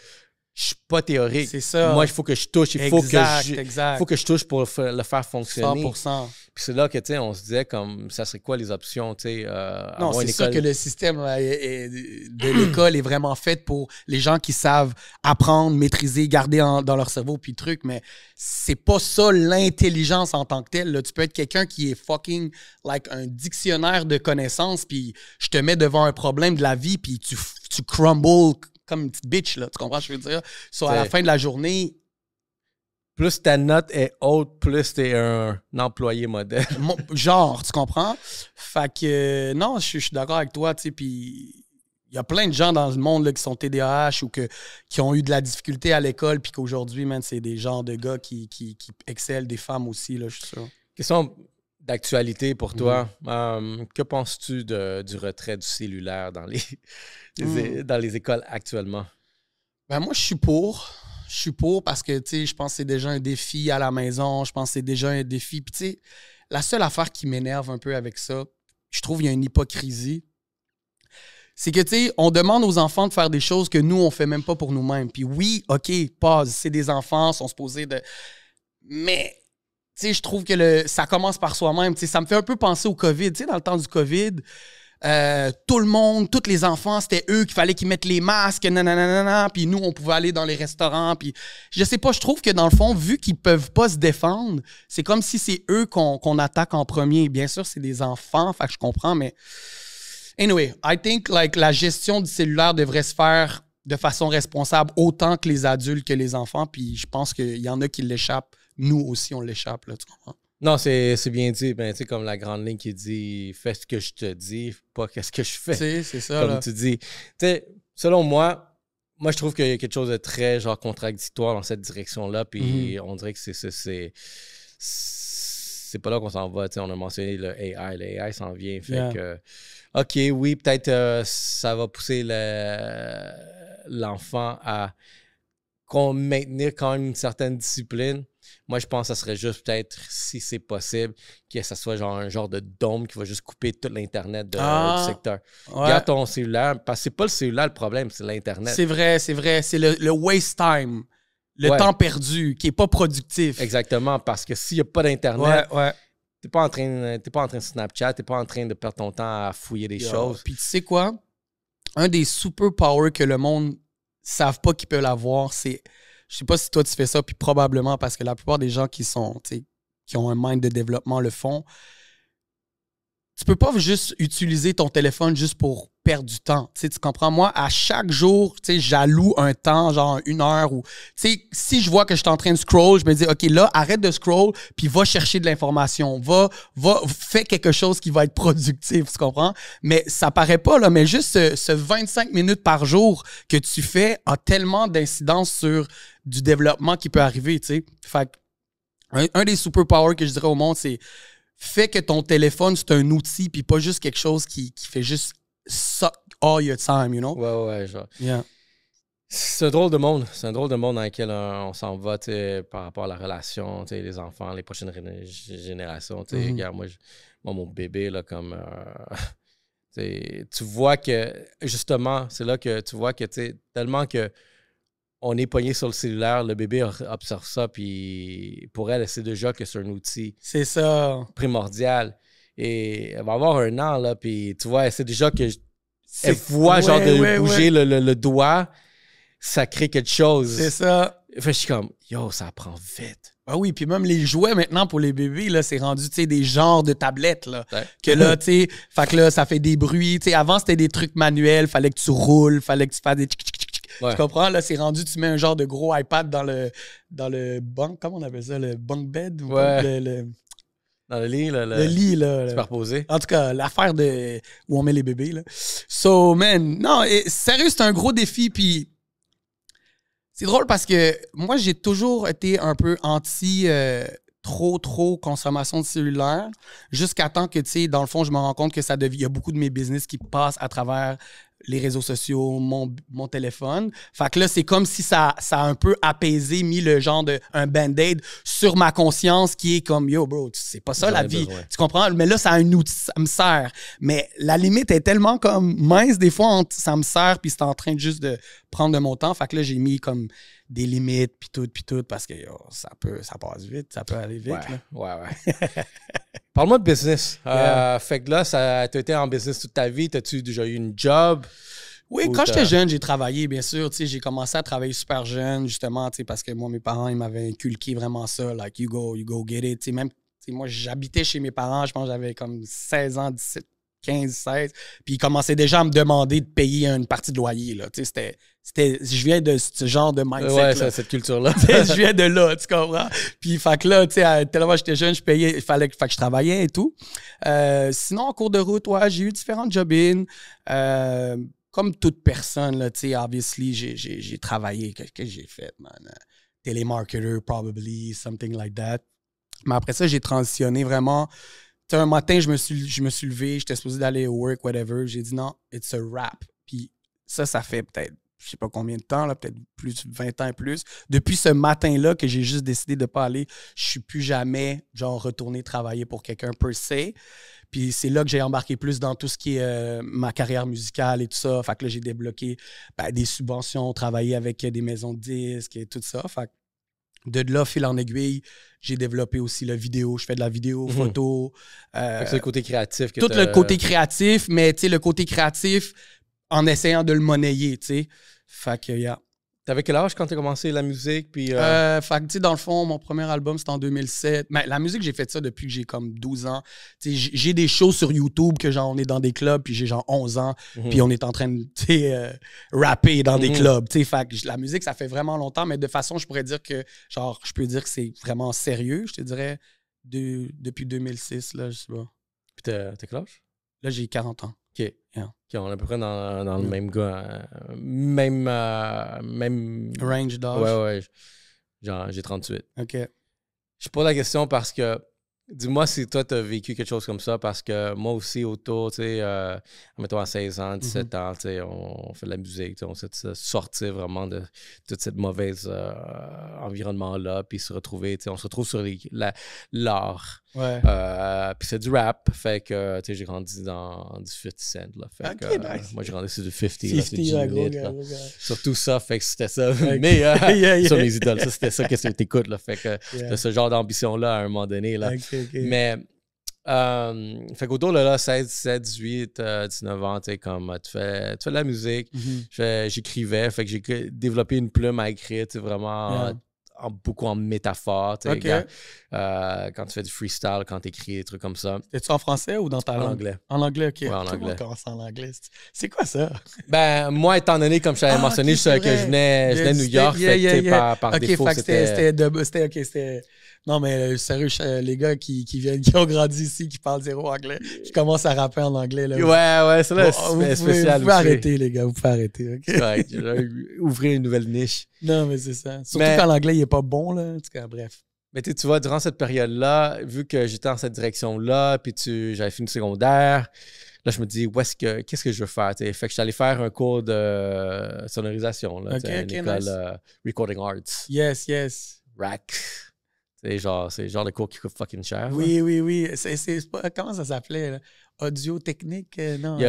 je suis pas théorique. C'est ça. Moi, il faut que je touche. Il faut que je touche pour le faire fonctionner. 100%. Puis c'est là que, tu sais, on se disait comme, ça serait quoi les options, tu sais, non, c'est sûr que le système de l'école est vraiment fait pour les gens qui savent apprendre, maîtriser, garder dans leur cerveau, puis truc, mais c'est pas ça l'intelligence en tant que telle. Là. Tu peux être quelqu'un qui est fucking like un dictionnaire de connaissances, puis je te mets devant un problème de la vie, puis tu crumbles comme une petite bitch, là. Tu comprends ce que je veux dire? À la fin de la journée... Plus ta note est haute, plus t'es un employé modèle. Genre, tu comprends? Fait que, non, je suis d'accord avec toi, tu sais, puis il y a plein de gens dans le monde là, qui sont TDAH ou qui ont eu de la difficulté à l'école, puis qu'aujourd'hui, man, c'est des genres de gars qui excellent, des femmes aussi, là, je suis sûr. Question d'actualité pour toi. Que penses-tu du retrait du cellulaire dans les écoles actuellement? Ben moi, je suis pour. Je suis pour parce que, tu sais, je pense que c'est déjà un défi à la maison. Je pense que c'est déjà un défi. Puis, tu sais, la seule affaire qui m'énerve un peu avec ça, je trouve qu'il y a une hypocrisie. C'est que, tu sais, on demande aux enfants de faire des choses que nous, on fait même pas pour nous-mêmes. Puis oui, OK, pause, c'est des enfants, sont supposés de... Mais, tu sais, je trouve que ça commence par soi-même. Tu sais, ça me fait un peu penser au COVID. Tu sais, dans le temps du COVID... tout le monde, tous les enfants, c'était eux qu'il fallait qu'ils mettent les masques, nanana, puis nous, on pouvait aller dans les restaurants, puis je sais pas, je trouve que dans le fond, vu qu'ils peuvent pas se défendre, c'est comme si c'est eux qu'on attaque en premier. Bien sûr, c'est des enfants, fait que je comprends, mais anyway, I think like la gestion du cellulaire devrait se faire de façon responsable autant que les adultes que les enfants, puis je pense qu'il y en a qui l'échappent. Nous aussi, on l'échappe, là, tu comprends? Non, c'est bien dit. Ben, tu sais, comme la grande ligne qui dit « Fais ce que je te dis, pas qu'est-ce que je fais. » C'est ça, comme là. tu dis. Tu sais, selon moi, je trouve qu'il y a quelque chose de très genre contradictoire dans cette direction-là. Puis on dirait que c'est pas là qu'on s'en va. Tu sais, on a mentionné le AI. Le AI s'en vient. Fait que, OK, oui, peut-être ça va pousser l'enfant à maintenir quand même une certaine discipline. Moi, je pense que ça serait juste peut-être, si c'est possible, que ça soit genre un genre de dôme qui va juste couper tout l'Internet du secteur. Ouais. Garde ton cellulaire, parce que c'est pas le cellulaire le problème, c'est l'Internet. C'est vrai. C'est le waste time, le temps perdu, qui est pas productif. Exactement, parce que s'il n'y a pas d'Internet, ouais. t'es pas en train de Snapchat, t'es pas en train de perdre ton temps à fouiller des choses. Puis tu sais quoi? Un des superpowers que le monde ne savent pas qu'ils peuvent avoir, c'est... Je sais pas si toi tu fais ça, puis probablement parce que la plupart des gens qui ont un mind de développement le font. Tu peux pas juste utiliser ton téléphone juste pour perdre du temps. Tu comprends? Moi, à chaque jour, j'alloue un temps, genre 1 heure. Ou si je vois que je suis en train de scroll, je me dis, OK, là, arrête de scroll, puis va chercher de l'information. Fais quelque chose qui va être productif, tu comprends? Mais ça paraît pas, là, mais juste ce 25 minutes par jour que tu fais a tellement d'incidence sur du développement qui peut arriver, tu sais. Fait un des superpowers que je dirais au monde, c'est fais que ton téléphone, c'est un outil, puis pas juste quelque chose qui fait juste suck all your time, you know? Ouais, genre. Yeah. C'est un drôle de monde. C'est un drôle de monde dans lequel on s'en va, tu sais, par rapport à la relation, tu sais, les enfants, les prochaines générations. Tu sais, regarde, moi, mon bébé, là, comme... tu vois que, justement, c'est là que tu vois que, tu sais, tellement que on est pogné sur le cellulaire, le bébé observe ça, puis pour elle, c'est déjà que c'est un outil primordial. Et elle va avoir 1 an, là, puis tu vois, c'est déjà que elle voit genre de bouger le doigt, ça crée quelque chose. C'est ça. Fait que je suis comme, yo, ça apprend vite. Ah oui, puis même les jouets maintenant pour les bébés, là, c'est rendu, tu sais, des genres de tablettes, là. Ouais. Que là, tu sais, fait que là, ça fait des bruits. Tu sais, avant, c'était des trucs manuels, fallait que tu roules, fallait que tu fasses des tu comprends? Là, c'est rendu, tu mets un genre de gros iPad dans le bunk, comment on appelle ça? Le bunk bed? Ou dans le lit, là. Le lit, là. Superposé. En tout cas, l'affaire où on met les bébés, là. So, man, non, sérieux, c'est un gros défi, puis c'est drôle parce que moi, j'ai toujours été un peu anti trop consommation de cellulaire jusqu'à temps que, tu sais, dans le fond, je me rends compte que il y a beaucoup de mes business qui passent à travers les réseaux sociaux, mon téléphone. Fait que là, c'est comme si ça a un peu apaisé, mis le genre de un band-aid sur ma conscience qui est comme, yo, bro, c'est pas ça la vie. Besoin. Tu comprends? Mais là, ça a un outil, ça me sert. Mais la limite est tellement comme mince, des fois, ça me sert, puis c'est en train juste de prendre de mon temps. Fait que là, j'ai mis comme des limites, puis tout, parce que ça passe vite, ça peut aller vite. Ouais. Parle-moi de business. Fait que là, t'as été en business toute ta vie. T'as-tu déjà eu une job? Oui, quand j'étais jeune, j'ai travaillé, bien sûr. J'ai commencé à travailler super jeune, justement, parce que moi, mes parents, ils m'avaient inculqué vraiment ça. Like, you go get it. Même, moi, j'habitais chez mes parents, je pense que j'avais comme 16 ans, 17, 15, 16. Puis ils commençaient déjà à me demander de payer une partie de loyer. Là. Je viens de ce genre de mindset. Ouais, cette culture-là. Je viens de là, tu comprends? Puis, fait que là, tellement j'étais jeune, je payais, il fallait que je travaillais et tout. Sinon, en cours de route, j'ai eu différents job-ins. Comme toute personne, là, obviously, j'ai travaillé. Qu'est-ce que j'ai fait, man? Télémarketer, probably, something like that. Mais après ça, j'ai transitionné vraiment. Un matin, je me suis levé, j'étais supposé d'aller au work, whatever. J'ai dit non, it's a wrap. Puis ça fait peut-être, je sais pas combien de temps, là, peut-être plus 20 ans et plus. Depuis ce matin-là que j'ai juste décidé de pas aller, je suis plus jamais, retourné travailler pour quelqu'un per se. Puis c'est là que j'ai embarqué plus dans tout ce qui est ma carrière musicale et tout ça. Fait que là, j'ai débloqué des subventions, travaillé avec des maisons de disques et tout ça. Fait que de là, fil en aiguille, j'ai développé aussi la vidéo. Je fais de la vidéo, photo. C'est le côté créatif. Tout le côté créatif, mais le côté créatif en essayant de le monnayer, tu sais. Fait que, T'avais quel âge quand t'as commencé la musique? Puis, fait que, dans le fond, mon premier album, c'était en 2007. Mais la musique, j'ai fait ça depuis que j'ai comme 12 ans. J'ai des shows sur YouTube que, on est dans des clubs, puis j'ai 11 ans, puis on est en train de, rapper dans des clubs. Fait que la musique, ça fait vraiment longtemps, mais de façon, je pourrais dire que, je peux dire que c'est vraiment sérieux, je te dirais, depuis 2006, là, je sais pas. Puis t'as quel âge? Là, j'ai 40 ans. OK. Yeah. OK, on est à peu près dans le même gars. Même range d'âge. Ouais. J'ai 38. OK. Je pose la question parce que, dis-moi si toi, tu as vécu quelque chose comme ça, parce que moi aussi, autour, tu sais, mettons à 16 ans, 17 ans, tu sais, on fait de la musique, on s'est sorti vraiment de toute cette mauvaise environnement-là, puis se retrouver, tu sais, on se retrouve sur l'art. Ouais. Puis c'est du rap, fait que, tu sais, j'ai grandi dans du 50 Cent, là. Fait que, nice. Moi, j'ai grandi sur du 50, là, c'est du lit, là. Surtout ça, fait que c'était ça. Mais, sur mes idoles, ça, c'était ça que t'écoutes, là. Fait que t'as ce genre d'ambition-là à un moment donné, là. Okay. Mais, fait qu'autour de là, 16, 17, 18, 19 ans, tu sais, comme, tu fais de la musique. J'écrivais, fait que j'ai développé une plume à écrire, tu sais, vraiment... beaucoup en métaphore. Okay. Quand tu fais du freestyle, quand tu écris des trucs comme ça. Es-tu en français ou dans ta langue? En anglais. En anglais, OK. Ouais, en anglais. Commence en anglais. C'est quoi ça? Ben, moi, étant donné, comme je t'avais mentionné, que je venais de New York, par défaut, c'était... Non, mais sérieux, les gars qui ont grandi ici, qui parlent zéro anglais, qui commencent à rapper en anglais. Là, ouais, c'est là, spécial. Vous pouvez arrêter, les gars, vous pouvez arrêter. Okay? C'est correct, ouvrir une nouvelle niche. Non, mais c'est ça. Surtout quand l'anglais n'est pas bon, là. En tout cas, bref. Mais tu vois, durant cette période-là, vu que j'étais dans cette direction-là, puis j'avais fini le secondaire, là, je me dis, qu'est-ce que je veux faire? T'sais? Fait que je suis allé faire un cours de sonorisation, là, une école Recording Arts. Yes. RAC. C'est le genre de cours qui coûte fucking cher. Oui. Comment ça s'appelait, là? Audio technique? Non. Il y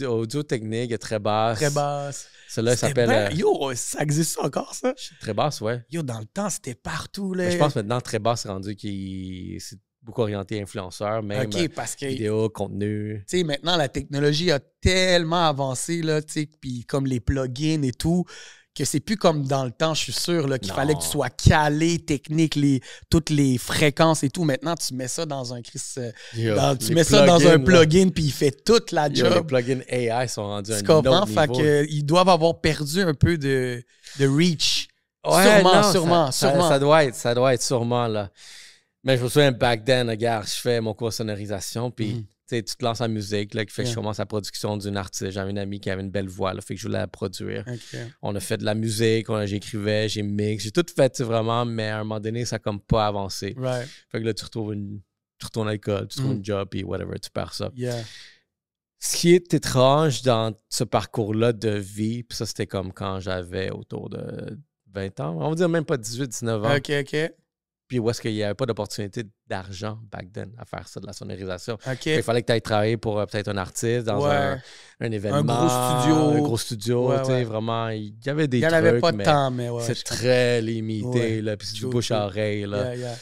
a audio technique, il y a très basse. Très basse. Celle-là s'appelle... Yo, ça existe encore, ça? Très basse, ouais. Yo, dans le temps, c'était partout, là. Mais je pense maintenant, très basse, c'est rendu c'est beaucoup orienté influenceur, même parce que, vidéo, contenu. Tu sais, maintenant, la technologie a tellement avancé, là, tu sais, puis comme les plugins et tout, que c'est plus comme dans le temps, je suis sûr, là, qu'il fallait que tu sois calé, technique, toutes les fréquences et tout. Maintenant, tu mets ça dans un tu mets ça dans un plugin, puis il fait toute la job. Les plugins AI sont rendus à un autre niveau. Fait qu'ils doivent avoir perdu un peu de reach. Ouais, sûrement. Ça doit être sûrement, là. Mais je me souviens, back then, regarde, je fais mon cours de sonorisation, puis... Tu te lances en musique, là, qui fait que je commence la production d'une artiste. J'avais une amie qui avait une belle voix, là, fait que je voulais la produire. On a fait de la musique, j'écrivais, j'ai mix, j'ai tout fait vraiment, mais à un moment donné, ça n'a comme pas avancé. Fait que là, tu retournes à l'école, tu trouves une job, puis whatever, tu perds ça. Ce qui est étrange dans ce parcours-là de vie, puis ça, c'était comme quand j'avais autour de 20 ans, on va dire même pas 18, 19 ans. OK. Puis où est-ce qu'il n'y avait pas d'opportunité d'argent back then à faire ça, de la sonorisation. OK. Il fallait que tu ailles travailler pour peut-être un artiste dans un événement. Un gros studio. Ouais, tu sais, ouais. vraiment, il y avait des Il n'y trucs, en avait pas de mais temps, mais ouais. c'est très limité. Ouais. Là, puis c'est du True, bouche true. à oreille. Là. Yeah.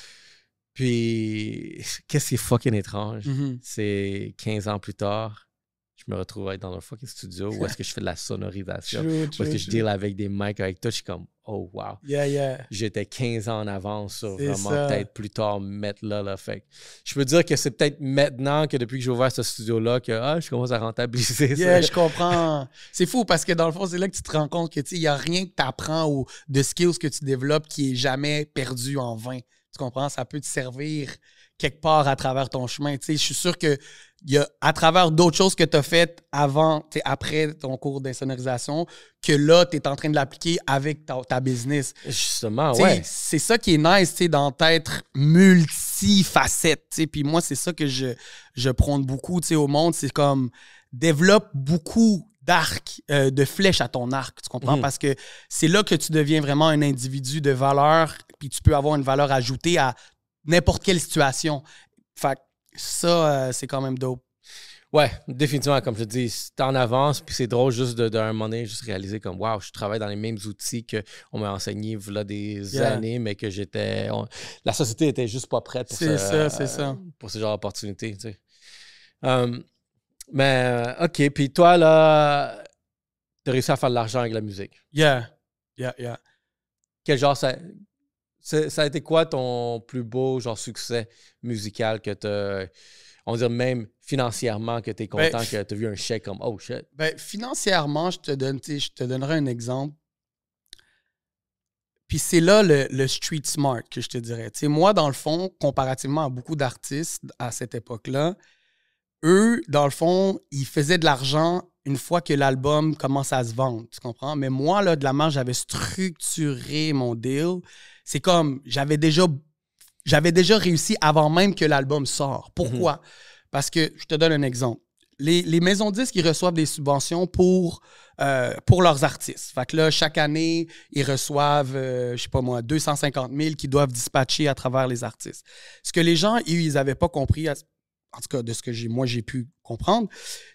Puis, qu'est-ce qui est fucking étrange? Mhm. C'est 15 ans plus tard, je me retrouve à être dans un fucking studio où est-ce que je fais de la sonorisation. Où est-ce que je deal avec des mics avec toi. Je suis comme, oh wow. Yeah. J'étais 15 ans en avance sur C'est vraiment ça. peut-être plus tard mettre là. Fait que je peux dire que c'est peut-être maintenant que depuis que j'ai ouvert ce studio-là que je commence à rentabiliser Yeah, ça. je comprends. C'est fou parce que dans le fond, c'est là que tu te rends compte que il n'y a rien que tu apprends ou de skills que tu développes qui est jamais perdu en vain. Tu comprends? Ça peut te servir quelque part à travers ton chemin. Je suis sûr que il y a à travers d'autres choses que tu as faites avant, après ton cours d'insonorisation, que là, tu es en train de l'appliquer avec ta business. Justement, ouais. C'est ça qui est nice, d'être multifacette. Puis moi, c'est ça que je prône beaucoup au monde. C'est comme, développe beaucoup d'arcs, de flèches à ton arc, tu comprends? Parce que c'est là que tu deviens vraiment un individu de valeur, puis tu peux avoir une valeur ajoutée à n'importe quelle situation. Fait que ça, c'est quand même dope. Ouais, définitivement, comme je te dis, c'est en avance, puis c'est drôle juste d'un moment donné, juste réaliser comme, wow, je travaille dans les mêmes outils qu'on m'a enseigné là des années, mais que la société était juste pas prête pour pour ce genre d'opportunité, tu sais. Mais, OK, puis toi, là, t'as réussi à faire de l'argent avec la musique. Yeah. Quel genre ça a été quoi ton plus beau genre succès musical que t'as, on dirait même financièrement que t'es content que t'as vu un chèque comme oh shit? Financièrement, je te donnerai un exemple. Puis c'est là le street smart que je te dirais. Moi, dans le fond, comparativement à beaucoup d'artistes à cette époque-là, eux, dans le fond, ils faisaient de l'argent une fois que l'album commence à se vendre, tu comprends? Mais moi, là, de la marge, j'avais structuré mon deal. C'est comme, j'avais déjà réussi avant même que l'album sort. Pourquoi? Parce que, je te donne un exemple. Les maisons de disques, ils reçoivent des subventions pour leurs artistes. Fait que là, chaque année, ils reçoivent, je sais pas moi, 250 000 qu'ils doivent dispatcher à travers les artistes. Ce que les gens, ils n'avaient pas compris, en tout cas, de ce que j'ai pu comprendre,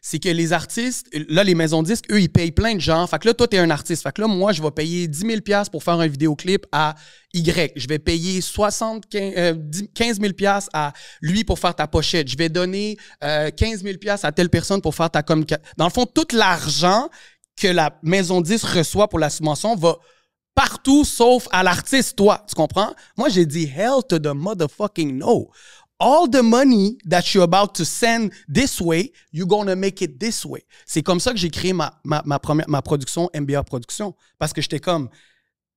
c'est que les artistes, là, les maisons de disques, eux, ils payent plein de gens. Fait que là, toi, t'es un artiste. Fait que là, moi, je vais payer 10 000 $ pour faire un vidéoclip à Y. Je vais payer 15 000 $ à lui pour faire ta pochette. Je vais donner 15 000 $ à telle personne pour faire ta communication. Dans le fond, tout l'argent que la maison de disques reçoit pour la subvention va partout sauf à l'artiste, toi. Tu comprends? Moi, j'ai dit « Hell to the motherfucking no ». All the money that you're about to send this way, you're gonna make it this way. C'est comme ça que j'ai créé ma production, MBA Production. Parce que j'étais comme,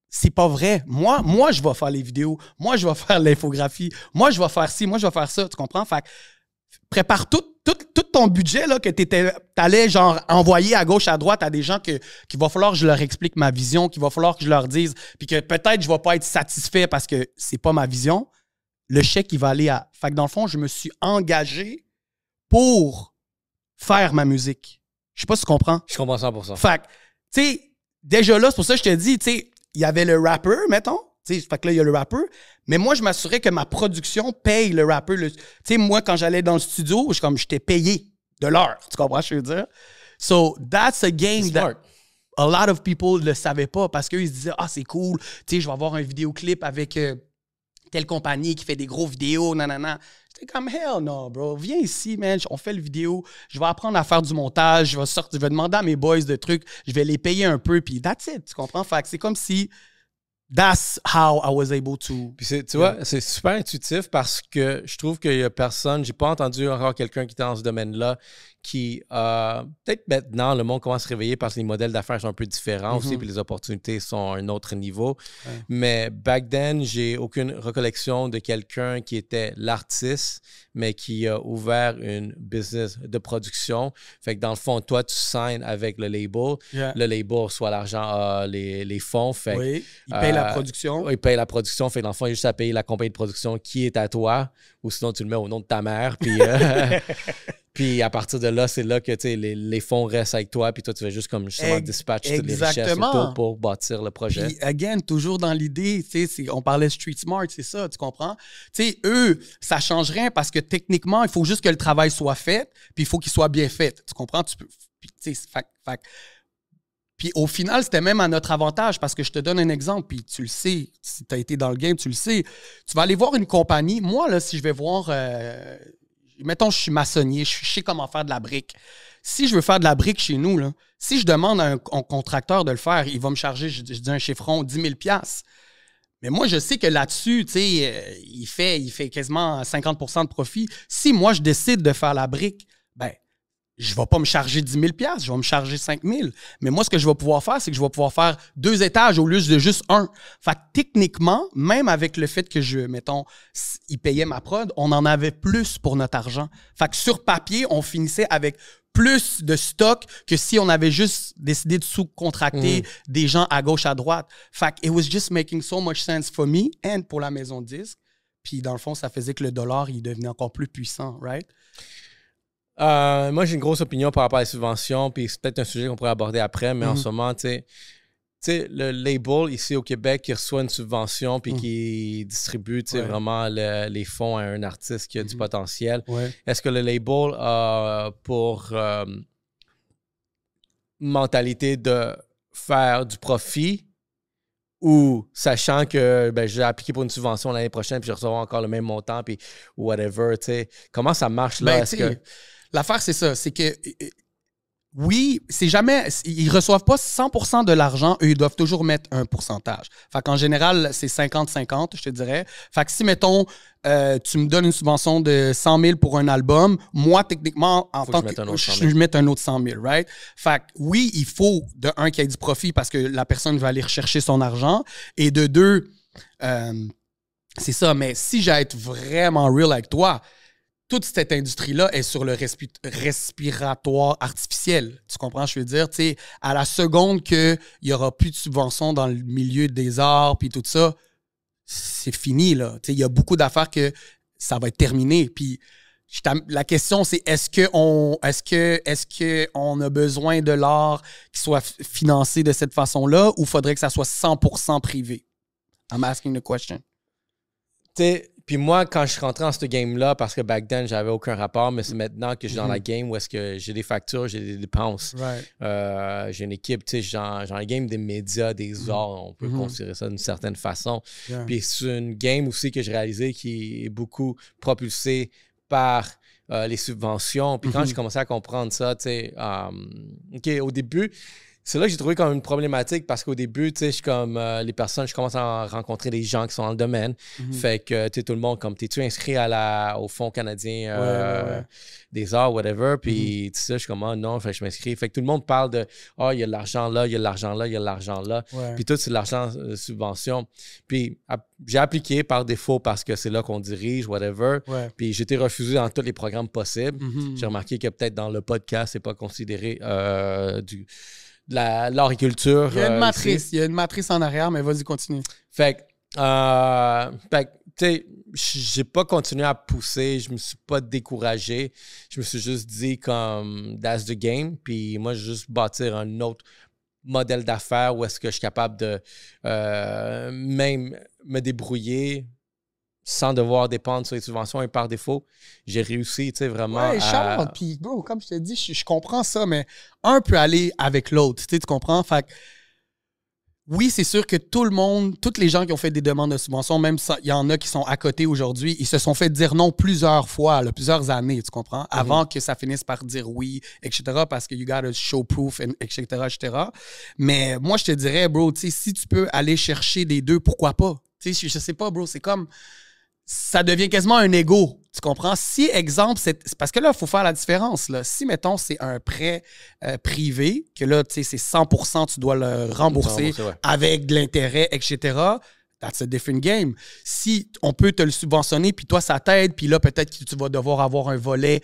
c'est pas vrai. Moi, je vais faire les vidéos. Moi, je vais faire l'infographie. Moi, je vais faire ci. Moi, je vais faire ça. Tu comprends? Fait que prépare tout ton budget là, que t'allais genre envoyer à gauche, à droite à des gens qu'il va falloir que je leur explique ma vision, qu'il va falloir que je leur dise, puis que peut-être je vais pas être satisfait parce que c'est pas ma vision. Le chèque, il va aller à... Fait que dans le fond, je me suis engagé pour faire ma musique. Je sais pas si tu comprends. Je comprends 100%. Fait que, tu sais, déjà là, c'est pour ça que je te dis, tu sais, il y avait le rapper, mettons. Fait que là, il y a le rapper. Mais moi, je m'assurais que ma production paye le rapper. Tu sais, moi, quand j'allais dans le studio, j'étais payé de l'heure. Tu comprends ce que je veux dire? So, that's a game that a lot of people ne le savaient pas parce qu'ils se disaient, c'est cool, tu sais, je vais avoir un vidéoclip avec... telle compagnie qui fait des gros vidéos, nanana. J'étais comme, hell no, bro. Viens ici, man. On fait le vidéo. Je vais apprendre à faire du montage. Je vais demander à mes boys de trucs. Je vais les payer un peu. Puis that's it. Tu comprends? Fait que c'est comme si that's how I was able to... Puis tu vois, c'est super intuitif parce que je trouve qu'il y a personne... J'ai pas entendu encore quelqu'un qui était dans ce domaine-là qui, peut-être maintenant, le monde commence à se réveiller parce que les modèles d'affaires sont un peu différents aussi, puis les opportunités sont à un autre niveau. Ouais. Mais back then, j'ai aucune recollection de quelqu'un qui était l'artiste, mais qui a ouvert une business de production. Fait que dans le fond, toi, tu signes avec le label. Yeah. Le label reçoit l'argent, les fonds. Fait oui, il paye la production. Il paye la production. Fait que dans le fond, il y a juste à payer la compagnie de production qui est à toi ou sinon tu le mets au nom de ta mère. Puis, puis à partir de là, c'est là que les fonds restent avec toi. Puis toi, tu vas juste comme justement dispatcher toutes les richesses autour pour bâtir le projet. Puis, again, toujours dans l'idée, on parlait street smart, c'est ça, tu comprends? Tu sais, eux, ça change rien parce que techniquement, il faut juste que le travail soit fait, puis il faut qu'il soit bien fait. Tu comprends? Puis au final, c'était même à notre avantage parce que je te donne un exemple, puis tu le sais, si tu as été dans le game, tu le sais. Tu vas aller voir une compagnie. Moi, là, si je vais voir, mettons, je suis maçonnier, je sais comment faire de la brique. Si je veux faire de la brique chez nous, là, si je demande à un contracteur de le faire, il va me charger, je dis un chiffron, 10 000 $. Mais moi, je sais que là-dessus, tu sais, il fait quasiment 50 % de profit. Si moi, je décide de faire la brique, ben, je ne vais pas me charger 10 000 $, je vais me charger 5 000. Mais moi, ce que je vais pouvoir faire, c'est que je vais pouvoir faire 2 étages au lieu de juste un. Fait que techniquement, même avec le fait que ils payaient ma prod, on en avait plus pour notre argent. Fait que sur papier, on finissait avec plus de stock que si on avait juste décidé de sous-contracter des gens à gauche, à droite. Fait que it was just making so much sense for me and pour la maison de disques. Puis dans le fond, ça faisait que le dollar, il devenait encore plus puissant, right? Moi, j'ai une grosse opinion par rapport à les subventions, puis c'est peut-être un sujet qu'on pourrait aborder après, mais en ce moment, tu sais, le label ici au Québec qui reçoit une subvention puis qui distribue vraiment les fonds à un artiste qui a du potentiel. Ouais. Est-ce que le label a pour mentalité de faire du profit ou sachant que j'ai appliqué pour une subvention l'année prochaine puis je recevrai encore le même montant puis whatever, tu sais, comment ça marche là? L'affaire, c'est ça, c'est que oui, c'est jamais. Ils reçoivent pas 100% de l'argent, eux, ils doivent toujours mettre un pourcentage. Fait qu'en général, c'est 50-50, je te dirais. Fait que si, mettons, tu me donnes une subvention de 100 000 pour un album, moi, techniquement, en tant que. Je mette un autre 100 000, right? Fait que oui, il faut, de un, qu'il y ait du profit parce que la personne va aller rechercher son argent. Et de deux, c'est ça. Mais si j'ai à être vraiment real avec toi, toute cette industrie-là est sur le respiratoire artificiel. Tu comprends, je veux dire? Tu sais, à la seconde qu'il n'y aura plus de subventions dans le milieu des arts puis tout ça, c'est fini, là. Tu sais, il y a beaucoup d'affaires que ça va être terminé. Puis la question, c'est est-ce qu'on a besoin de l'art qui soit financé de cette façon-là ou faudrait que ça soit 100% privé? I'm asking the question. Tu sais, puis moi, quand je suis rentré dans ce game-là, parce que back then, j'avais aucun rapport, mais c'est maintenant que je suis dans la game où est-ce que j'ai des factures, j'ai des dépenses. Right. J'ai une équipe, tu sais, dans la game des médias, des arts, on peut considérer ça d'une certaine façon. Yeah. Puis c'est une game aussi que j'ai réalisée qui est beaucoup propulsée par les subventions. Puis quand j'ai commencé à comprendre ça, tu sais, OK, au début, c'est là que j'ai trouvé comme une problématique parce qu'au début, tu sais, je suis comme les personnes, je commence à rencontrer des gens qui sont dans le domaine. Fait que, tu sais, tout le monde, comme, t'es-tu inscrit au Fonds canadien des arts, whatever. Puis, tu sais, je suis comme, non, fait que je m'inscris. Fait que tout le monde parle de, il y a de l'argent là, il y a de l'argent là, il y a de l'argent là. Puis tout, c'est de l'argent subvention. Puis, j'ai appliqué par défaut parce que c'est là qu'on dirige, whatever. Puis, j'ai été refusé dans tous les programmes possibles. J'ai remarqué que peut-être dans le podcast, c'est pas considéré de l'agriculture. Il y a une matrice. Il y a une matrice en arrière, mais vas-y, continue. Fait que, tu sais, j'ai pas continué à pousser. Je me suis pas découragé. Je me suis juste dit comme, that's the game. Puis moi, je vais juste bâtir un autre modèle d'affaires où est-ce que je suis capable de même me débrouiller sans devoir dépendre sur les subventions et par défaut, j'ai réussi, tu sais, vraiment Charles, puis bro, comme je te dis, je comprends ça, mais un peut aller avec l'autre, tu comprends? Fait que, oui, c'est sûr que tout le monde, toutes les gens qui ont fait des demandes de subventions, même il y en a qui sont à côté aujourd'hui, ils se sont fait dire non plusieurs fois, là, plusieurs années, tu comprends? Avant que ça finisse par dire oui, etc., parce que you gotta show proof, etc., etc. Mais moi, je te dirais, bro, tu sais, si tu peux aller chercher les deux, pourquoi pas? Tu sais, je sais pas, bro, c'est comme... Ça devient quasiment un ego, tu comprends? Si, exemple, c'est parce que là, il faut faire la différence. Là. Si, mettons, c'est un prêt privé, que là, tu sais, c'est 100%, tu dois le rembourser avec de l'intérêt, etc., that's a different game. Si on peut te le subventionner, puis toi, ça t'aide, puis là, peut-être que tu vas devoir avoir un volet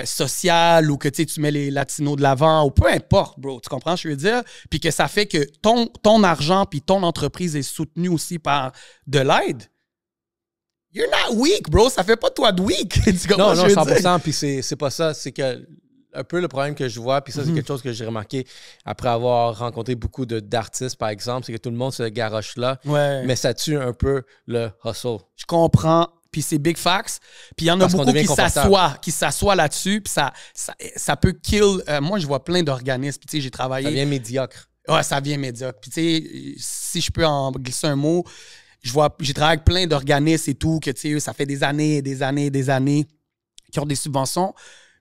social ou que tu mets les latinos de l'avant ou peu importe, bro. Tu comprends ce que je veux dire? Puis que ça fait que ton argent puis ton entreprise est soutenue aussi par de l'aide. you're not weak, bro. Ça fait pas de toi de weak. Tu comprends Non, ce que je veux dire? 100%. Puis c'est pas ça. C'est que un peu le problème que je vois, puis ça, c'est quelque chose que j'ai remarqué après avoir rencontré beaucoup d'artistes, par exemple, c'est que tout le monde se garoche là, mais ça tue un peu le hustle. Je comprends. Puis c'est big facts. Puis il y en a beaucoup qui s'assoient là-dessus. Puis ça peut kill. Moi, je vois plein d'organismes. Puis tu sais, j'ai travaillé. Ça devient médiocre. Ouais, ça devient médiocre. Puis tu sais, si je peux en glisser un mot, j'ai travaillé avec plein d'organismes et tout, que tu sais, ça fait des années et des années et des années qui ont des subventions.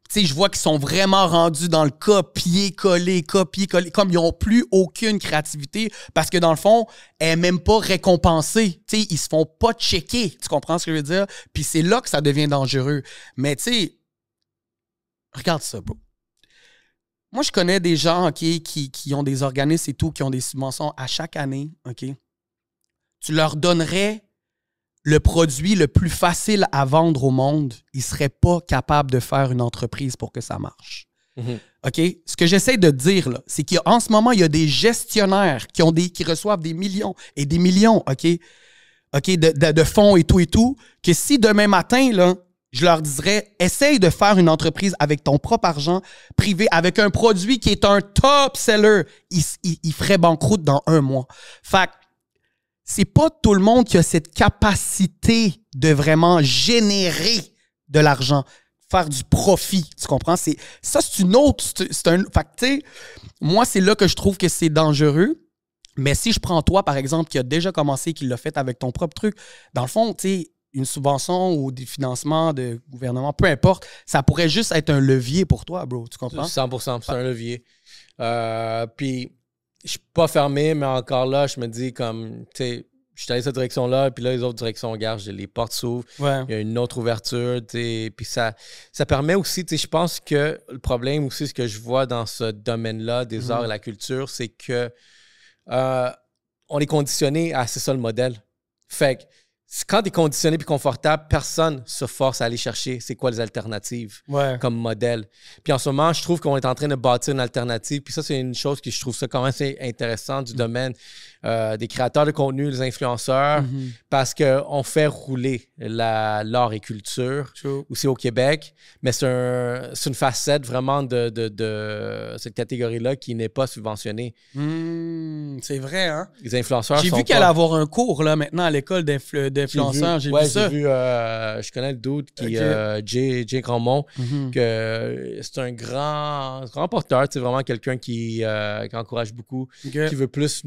Tu sais, je vois qu'ils sont vraiment rendus dans le copier-coller, comme ils n'ont plus aucune créativité parce que dans le fond, elle n'est même pas récompensée. Tu sais, ils se font pas checker. Tu comprends ce que je veux dire? Puis c'est là que ça devient dangereux. Mais tu sais, regarde ça, bro. Moi, je connais des gens, OK, qui ont des organismes et tout, qui ont des subventions à chaque année, OK? Tu leur donnerais le produit le plus facile à vendre au monde, ils ne seraient pas capables de faire une entreprise pour que ça marche. OK? Ce que j'essaie de dire, là, c'est qu'en ce moment, il y a des gestionnaires qui reçoivent des millions et des millions, OK? De fonds et tout, que si demain matin, là, je leur dirais, essaye de faire une entreprise avec ton propre argent privé, avec un produit qui est un top seller, ils feraient banqueroute dans 1 mois. Fait que c'est pas tout le monde qui a cette capacité de vraiment générer de l'argent, faire du profit, tu comprends? C'est une autre... Fait que, tu sais, moi, c'est là que je trouve que c'est dangereux. Mais si je prends toi, par exemple, qui a déjà commencé, qui l'a fait avec ton propre truc, dans le fond, tu sais, une subvention ou des financements de gouvernement, peu importe, ça pourrait juste être un levier pour toi, bro, tu comprends? 100%, c'est un levier. Puis... je suis pas fermé, mais encore là, je me dis comme, tu sais, je suis allé cette direction-là, puis là, les autres directions, regarde, les portes s'ouvrent, il y a une autre ouverture, tu sais, puis ça permet aussi, tu sais, je pense que le problème aussi, ce que je vois dans ce domaine-là des arts et la culture, c'est que on est conditionné à, c'est ça le modèle. Fait que quand tu es conditionné et confortable, personne se force à aller chercher c'est quoi les alternatives comme modèle. Puis en ce moment, je trouve qu'on est en train de bâtir une alternative. Puis ça, c'est une chose que je trouve ça quand même assez intéressant du domaine des créateurs de contenu, des influenceurs, parce qu'on fait rouler l'art et culture aussi au Québec. Mais c'est une facette vraiment de cette catégorie-là qui n'est pas subventionnée. C'est vrai, hein? Les influenceurs J'ai vu qu'elle allait avoir un cours là, maintenant à l'école d'influenceurs. J'ai vu ça. J'ai vu, je connais le dude qui Jay Grandmont, que c'est un grand porteur, c'est vraiment quelqu'un qui encourage beaucoup, qui veut plus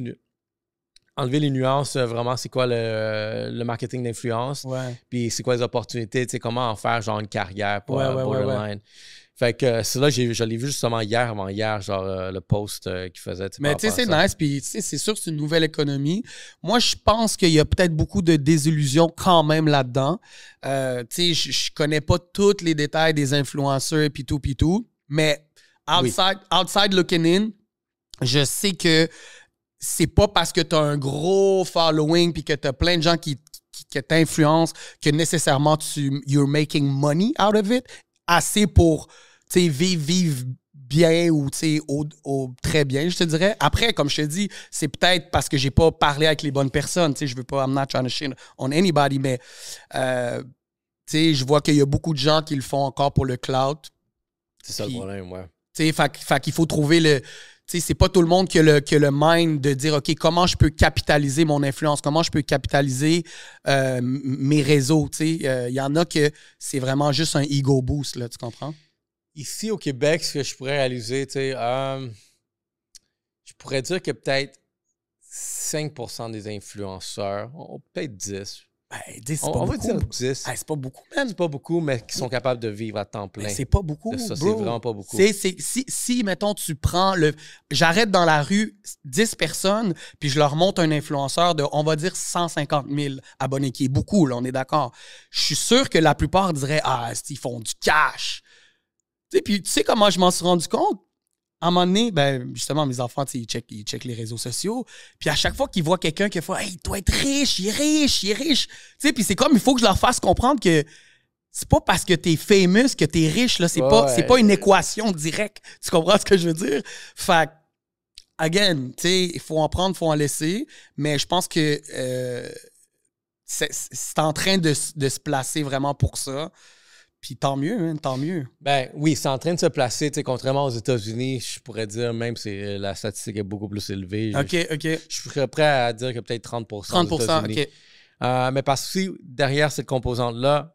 enlever les nuances, vraiment, c'est quoi le marketing d'influence, puis c'est quoi les opportunités, comment en faire genre une carrière pour Borderline. Fait que c'est là, je l'ai vu justement avant-hier, genre le post qu'il faisait. Mais tu sais, c'est nice, puis c'est sûr que c'est une nouvelle économie. Moi, je pense qu'il y a peut-être beaucoup de désillusions quand même là-dedans. Tu sais, je connais pas tous les détails des influenceurs et tout, mais outside looking in, je sais que c'est pas parce que tu as un gros following puis que tu as plein de gens qui t'influencent que nécessairement you're making money out of it, assez pour vivre bien ou très bien, je te dirais. Après, comme je te dis, c'est peut-être parce que j'ai pas parlé avec les bonnes personnes. Je veux pas, I'm not trying to shit on anybody, mais je vois qu'il y a beaucoup de gens qui le font encore pour le clout. C'est ça le problème, ouais. Fait qu'il faut trouver le... c'est pas tout le monde qui a le mind de dire, OK, comment je peux capitaliser mon influence? Comment je peux capitaliser mes réseaux? Il y en a que c'est vraiment juste un ego boost, là, tu comprends? Ici, au Québec, ce que je pourrais réaliser, je pourrais dire que peut-être 5% des influenceurs, peut-être 10%. Ben, 10, c'est pas on beaucoup. Va dire 10. Hey, c'est pas beaucoup, man. C'est pas beaucoup, mais qui sont capables de vivre à temps plein. Ben, c'est pas beaucoup, ça, bro. c'est vraiment pas beaucoup. Si, mettons, tu prends j'arrête dans la rue 10 personnes, puis je leur montre un influenceur de, on va dire, 150 000 abonnés, qui est beaucoup, là, on est d'accord. Je suis sûr que la plupart diraient, ils font du cash. Puis tu sais comment je m'en suis rendu compte? À un moment donné, ben, justement, mes enfants, ils checkent les réseaux sociaux. Puis à chaque fois qu'ils voient quelqu'un qui fait « Hey, il doit être riche, il est riche. » Puis c'est comme, il faut que je leur fasse comprendre que c'est pas parce que t'es famous que t'es riche. Là. C'est pas une équation directe. Tu comprends ce que je veux dire? Fait again, il faut en prendre, il faut en laisser. Mais je pense que c'est en train de se placer vraiment pour ça. Puis tant mieux, hein, tant mieux. Ben oui, c'est en train de se placer. Contrairement aux États-Unis, je pourrais dire même que la statistique est beaucoup plus élevée. OK. Je serais prêt à dire que peut-être 30%. 30%, aux États-Unis. OK. Mais parce que derrière cette composante-là,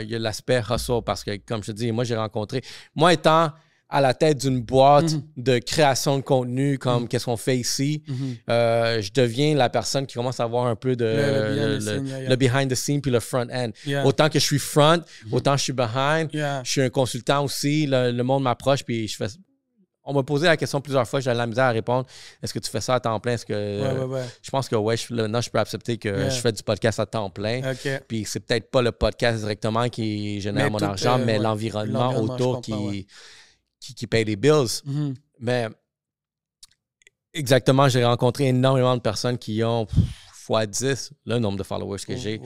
il y a l'aspect hustle. Parce que, comme je te dis, moi, j'ai rencontré... Moi, étant à la tête d'une boîte de création de contenu comme qu'est-ce qu'on fait ici, je deviens la personne qui commence à avoir un peu de le behind the scene puis le front end. Yeah. Autant que je suis front, autant je suis behind. Yeah. Je suis un consultant aussi. Le monde m'approche puis je fais... On m'a posé la question plusieurs fois, j'ai de la misère à répondre. Est-ce que tu fais ça à temps plein? Est-ce que je pense que oui, je peux accepter que je fais du podcast à temps plein. Okay. Puis c'est peut-être pas le podcast directement qui génère mon argent, mais l'environnement autour qui paye les bills. Mais exactement, j'ai rencontré énormément de personnes qui ont x10 le nombre de followers que j'ai.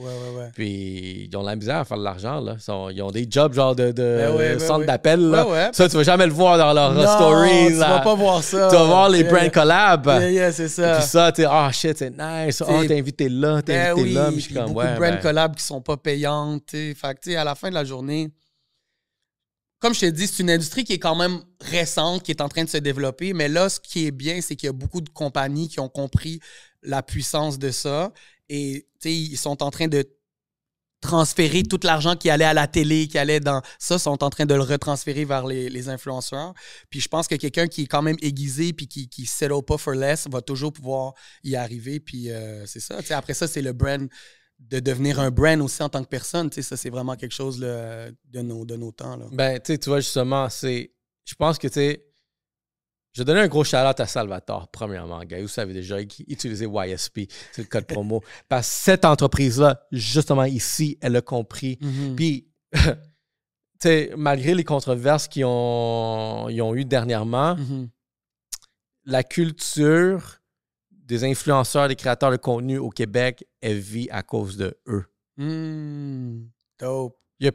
Puis ils ont la misère à faire de l'argent. Là. Ils ont des jobs genre de centre d'appel. Là. Ça, tu vas jamais le voir dans leur stories. Tu vas pas voir ça. Tu vas voir les brand collabs. C'est ça. Puis ça, tu sais, shit, c'est nice. T'es invité là, t'es invité là. Mais je suis comme, beaucoup de brand collabs qui sont pas payantes. Fait que, à la fin de la journée, comme je t'ai dit, c'est une industrie qui est quand même récente, qui est en train de se développer. Mais là, ce qui est bien, c'est qu'il y a beaucoup de compagnies qui ont compris la puissance de ça. Et ils sont en train de transférer tout l'argent qui allait à la télé, qui allait dans ça, sont en train de le retransférer vers les influenceurs. Puis je pense que quelqu'un qui est quand même aiguisé puis qui settle pas for less va toujours pouvoir y arriver. Puis c'est ça. Après ça, c'est le brand, de devenir un brand aussi en tant que personne. Ça, c'est vraiment quelque chose là, de nos temps. Là. Ben, tu vois, justement, je pense que, je vais donner un gros shout-out à Salvatore, premièrement, gars. Vous savez déjà, utiliser YSP, c'est le code promo. Parce que cette entreprise-là, justement, ici, elle a compris. Puis, malgré les controverses qu'ils ont eues dernièrement, la culture des influenceurs, des créateurs de contenu au Québec, elle vit à cause de eux. Dope. Il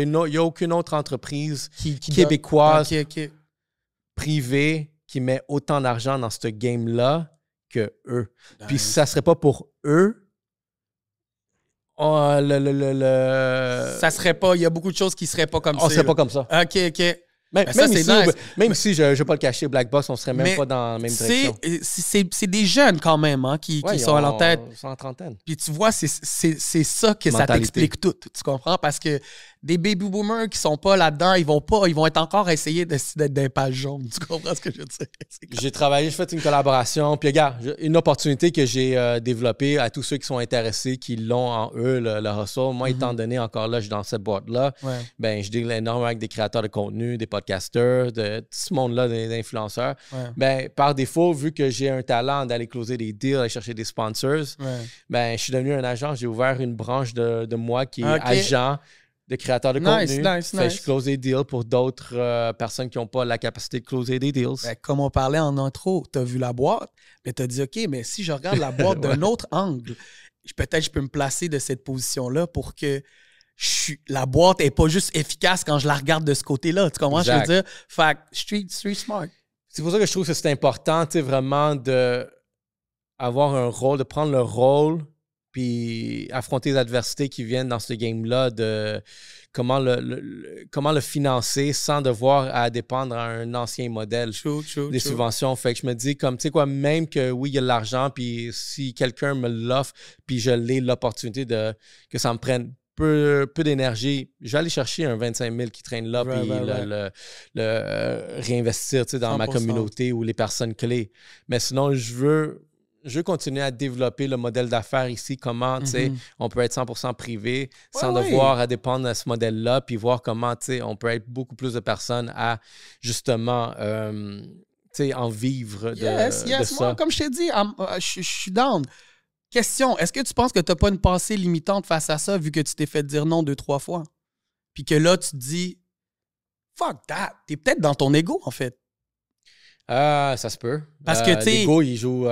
n'y a aucune autre entreprise québécoise privée qui met autant d'argent dans ce game-là que eux. Nice. Puis si ça ne serait pas pour eux, ça serait pas... Il y a beaucoup de choses qui ne seraient pas comme ça. On ne serait pas comme ça. OK. Même si je ne vais pas le cacher, Black Box, on ne serait même pas dans la même direction. C'est des jeunes quand même qui sont à la tête. Ils sont en trentaine. Puis tu vois, c'est ça que ça t'explique tout. Tu comprends? Parce que des baby boomers qui sont pas là-dedans, ils vont être encore essayer d'être des pages jaunes. Tu comprends ce que je veux dire? J'ai fait une collaboration. Puis regarde, une opportunité que j'ai développée à tous ceux qui sont intéressés, qui l'ont en eux, le hustle. Moi, étant donné, encore là, je suis dans cette boîte-là, ben, je deal énormément avec des créateurs de contenu, des podcasters, de tout ce monde-là, des influenceurs. Ben, par défaut, vu que j'ai un talent d'aller closer des deals, aller chercher des sponsors, ben, je suis devenu un agent. J'ai ouvert une branche de moi qui est agent de créateurs de contenu. Nice. Je close des deals pour d'autres personnes qui n'ont pas la capacité de closer des deals. Ben, comme on parlait en intro, tu as vu la boîte, mais tu as dit, OK, mais si je regarde la boîte d'un autre angle, peut-être je peux me placer de cette position-là pour que la boîte n'est pas juste efficace quand je la regarde de ce côté-là. Tu comprends ce que je veux dire? Fait que street smart. C'est pour ça que je trouve que c'est important, vraiment, d'avoir un rôle, de prendre le rôle puis affronter les adversités qui viennent dans ce game-là, de comment le financer sans devoir à dépendre à un ancien modèle des subventions. Fait que je me dis, comme, tu sais quoi, même que oui, il y a de l'argent, puis si quelqu'un me l'offre, puis je l'ai l'opportunité que ça me prenne peu d'énergie, je vais aller chercher un 25 000 qui traîne là, puis le réinvestir dans 100%. Ma communauté ou les personnes clés. Mais sinon, je veux continuer à développer le modèle d'affaires ici, comment on peut être 100% privé sans devoir à dépendre de ce modèle-là, puis voir comment on peut être beaucoup plus de personnes à justement en vivre de ça. Moi, comme je t'ai dit, je suis down. Question, est-ce que tu penses que tu n'as pas une pensée limitante face à ça vu que tu t'es fait dire non 2-3 fois? Puis que là, tu te dis fuck that, t'es peut-être dans ton ego en fait. Ça se peut. Parce que, tu sais... L'ego, il joue...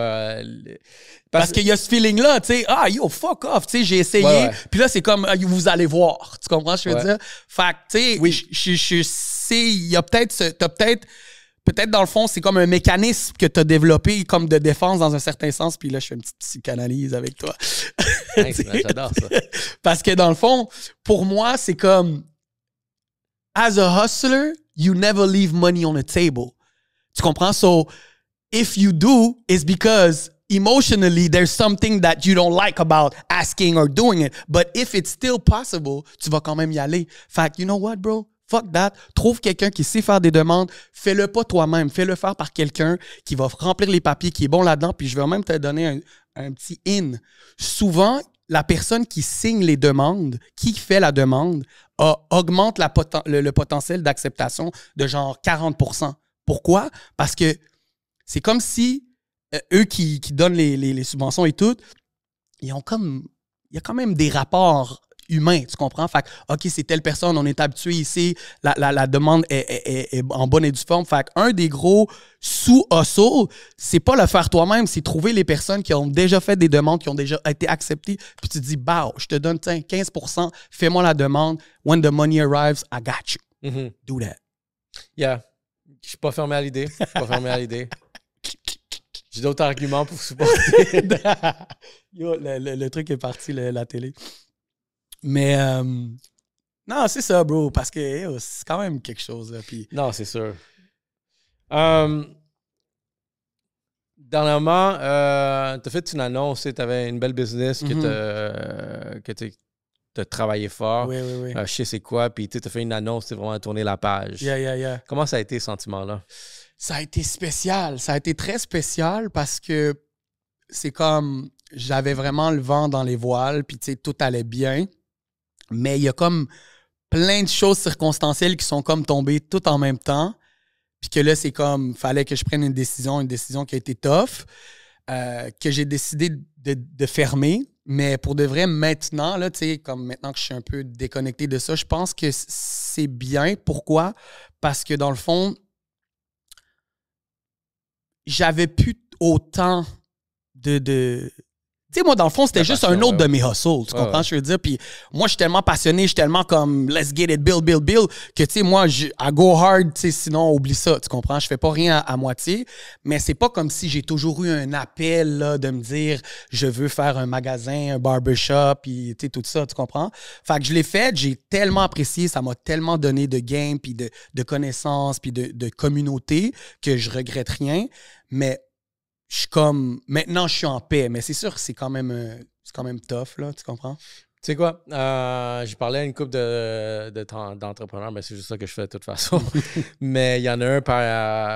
Parce qu'il y a ce feeling-là, tu sais, fuck off, tu sais, j'ai essayé. Puis là, c'est comme, vous allez voir. Tu comprends ce que je veux dire? Fait que, tu sais, je sais, il y a peut-être dans le fond, c'est comme un mécanisme que tu as développé comme de défense dans un certain sens. Puis là, je fais une petite psychanalyse avec toi. Nice, j'adore ça. Parce que dans le fond, pour moi, c'est comme, as a hustler, you never leave money on the table. Tu comprends? So, if you do, it's because emotionally, there's something that you don't like about asking or doing it. But if it's still possible, tu vas quand même y aller. Fait que, you know what, bro? Fuck that. Trouve quelqu'un qui sait faire des demandes. Fais-le pas toi-même. Fais-le faire par quelqu'un qui va remplir les papiers, qui est bon là-dedans. Puis je vais même te donner un petit in. Souvent, la personne qui signe les demandes, qui fait la demande, augmente le potentiel d'acceptation de genre 40%. Pourquoi? Parce que c'est comme si eux qui donnent les subventions et tout, il y a quand même des rapports humains, tu comprends? Fait que, OK, c'est telle personne, on est habitué ici, la demande est en bonne et due forme. Fait qu'un des gros sous-hustle, c'est pas le faire toi-même, c'est trouver les personnes qui ont déjà fait des demandes, qui ont déjà été acceptées, puis tu te dis, bah, je te donne 15%, fais-moi la demande. When the money arrives, I got you. Mm-hmm. Do that. Yeah. Je suis pas fermé à l'idée. J'ai d'autres arguments pour supporter. Yo, le truc est parti, la télé. Mais non, c'est ça, bro, parce que yo, c'est quand même quelque chose. Là, puis... Non, c'est sûr. Dernièrement, tu as fait une annonce, tu avais une belle business que tu as travaillé fort. Oui. Je sais c'est quoi, puis tu as fait une annonce, tu as vraiment tourné la page. Yeah. Comment ça a été, ce sentiment-là? Ça a été spécial. Ça a été très spécial parce que c'est comme j'avais vraiment le vent dans les voiles, puis tu sais, tout allait bien. Mais il y a comme plein de choses circonstancielles qui sont comme tombées tout en même temps. Puis que là, c'est comme, fallait que je prenne une décision qui a été tough, que j'ai décidé de fermer. Mais pour de vrai, maintenant, là, tu sais, comme maintenant que je suis un peu déconnecté de ça, je pense que c'est bien. Pourquoi? Parce que dans le fond, j'avais plus autant de... Tu sais, moi, dans le fond, c'était juste un autre de mes hustles. Tu comprends ce que je veux dire? Puis moi, je suis tellement passionné, je suis tellement comme let's get it, build, que tu sais, moi, I go hard, tu sais, sinon, oublie ça. Tu comprends? Je fais pas rien à moitié. Mais c'est pas comme si j'ai toujours eu un appel là, de me dire je veux faire un magasin, un barbershop, puis tu sais, tout ça. Tu comprends? Fait que je l'ai fait, j'ai tellement apprécié, ça m'a tellement donné de gains, puis de connaissances, puis de communauté que je regrette rien. Mais je suis comme, maintenant, je suis en paix, mais c'est sûr que c'est quand même tough, là, tu comprends? Tu sais quoi? J'ai parlé à une couple d'entrepreneurs, mais c'est juste ça que je fais de toute façon. Mais il y en a un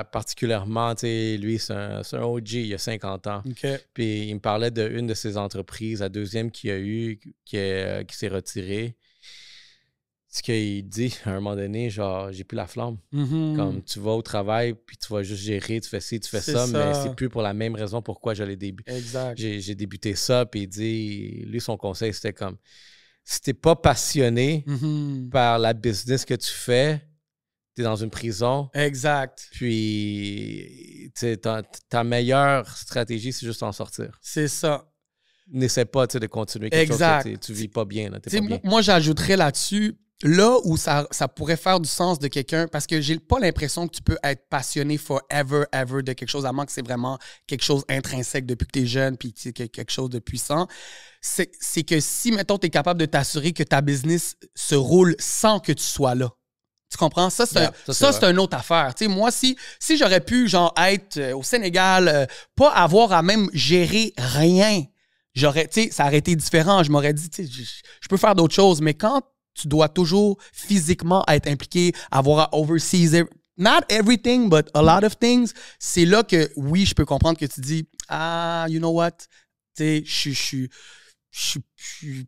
particulièrement, tu sais, lui, c'est un OG, il a 50 ans. Okay. Puis il me parlait d'une de ses entreprises, la deuxième qu'il a eue, qui s'est retirée. Ce qu'il dit à un moment donné, genre, j'ai plus la flamme. Mm-hmm. Comme tu vas au travail, puis tu vas juste gérer, tu fais ci, tu fais ça, mais c'est plus pour la même raison pourquoi je l'ai débuté. Exact. J'ai débuté ça, puis il dit, lui, son conseil, c'était comme, si t'es pas passionné par la business que tu fais, t'es dans une prison. Exact. Puis, ta meilleure stratégie, c'est juste en sortir. C'est ça. N'essaie pas de continuer quelque chose que tu vis pas bien. Là, t'es pas bien. Moi, j'ajouterais là-dessus, là où ça pourrait faire du sens de quelqu'un, parce que j'ai pas l'impression que tu peux être passionné forever, ever de quelque chose, à moins que c'est vraiment quelque chose intrinsèque depuis que tu es jeune, puis quelque chose de puissant. C'est que si, mettons, tu es capable de t'assurer que ta business se roule sans que tu sois là. Tu comprends? Ça, c'est une autre affaire. Tu sais, moi, si j'aurais pu, genre, être au Sénégal, pas avoir à même gérer rien, j'aurais, tu sais, ça aurait été différent. Je m'aurais dit, tu sais, je peux faire d'autres choses, mais quand tu dois toujours physiquement être impliqué, avoir à oversee not everything, but a lot of things, c'est là que, oui, je peux comprendre que tu dis, you know what, tu sais,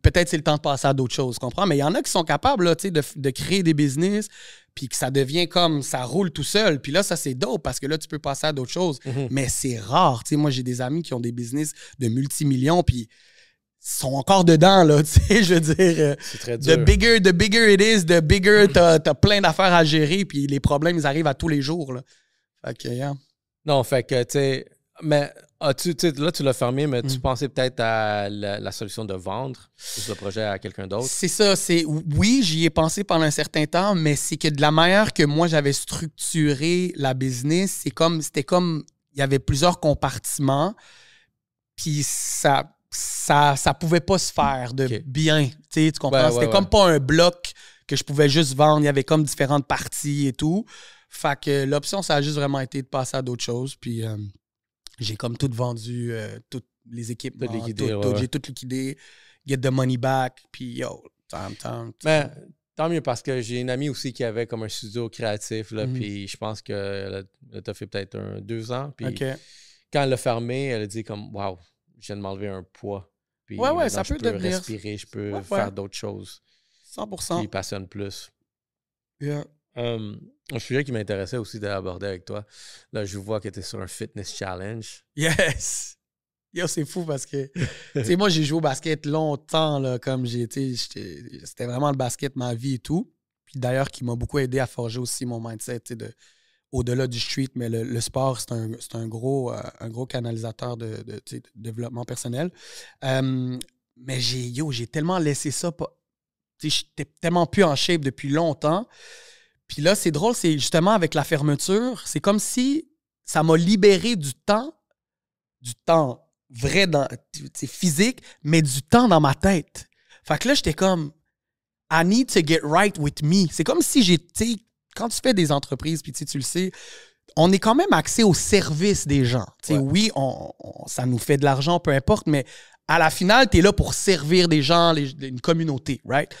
peut-être c'est le temps de passer à d'autres choses, tu comprends? Mais il y en a qui sont capables, là, tu sais, de créer des business, puis que ça devient comme, ça roule tout seul. Puis là, ça, c'est dope, parce que là, tu peux passer à d'autres choses. Mais c'est rare, tu sais. Moi, j'ai des amis qui ont des business de multimillions, puis sont encore dedans, là, tu sais, je veux dire. C'est très dur. The bigger it is, the bigger t'as plein d'affaires à gérer, puis les problèmes, ils arrivent à tous les jours, là. Fait que, yeah. Non, fait que, tu sais, mais là, tu l'as fermé, mais tu pensais peut-être à la solution de vendre ce projet à quelqu'un d'autre? C'est ça, oui, j'y ai pensé pendant un certain temps, mais c'est que de la manière que moi, j'avais structuré la business, c'était comme, il y avait plusieurs compartiments, puis ça ça pouvait pas se faire de bien. Tu comprends? Ouais, C'était comme pas un bloc que je pouvais juste vendre. Il y avait comme différentes parties et tout. Fait que l'option, ça a juste vraiment été de passer à d'autres choses. Puis j'ai comme tout vendu, toutes les équipements. J'ai tout liquidé. Get the money back. Puis yo, Mais tant mieux parce que j'ai une amie aussi qui avait comme un studio créatif. Là, puis je pense qu'elle a fait peut-être 2 ans. Puis quand elle l'a fermé, elle a dit comme wow, je viens de m'enlever un poids. Puis ça peut devenir. Je peux respirer, je peux faire d'autres choses. 100%. Qui passionne plus. Yeah. Un sujet qui m'intéressait aussi d'aborder avec toi. Là, je vois que tu es sur un fitness challenge. Yes! Yo, c'est fou parce que, tu sais, moi, j'ai joué au basket longtemps, là, comme c'était vraiment le basket, ma vie et tout. Puis d'ailleurs, qui m'a beaucoup aidé à forger aussi mon mindset, tu sais, au-delà du street, mais le sport, c'est un gros canalisateur de développement personnel. Mais j'ai tellement laissé ça, tu sais, j'étais tellement plus en shape depuis longtemps. Puis là, c'est drôle, c'est justement avec la fermeture, c'est comme si ça m'a libéré du temps vrai, physique, mais du temps dans ma tête. Fait que là, j'étais comme, I need to get right with me. C'est comme si quand tu fais des entreprises, puis tu le sais, on est quand même axé au service des gens. Oui, ça nous fait de l'argent, peu importe, mais à la finale, tu es là pour servir des gens, une communauté, right?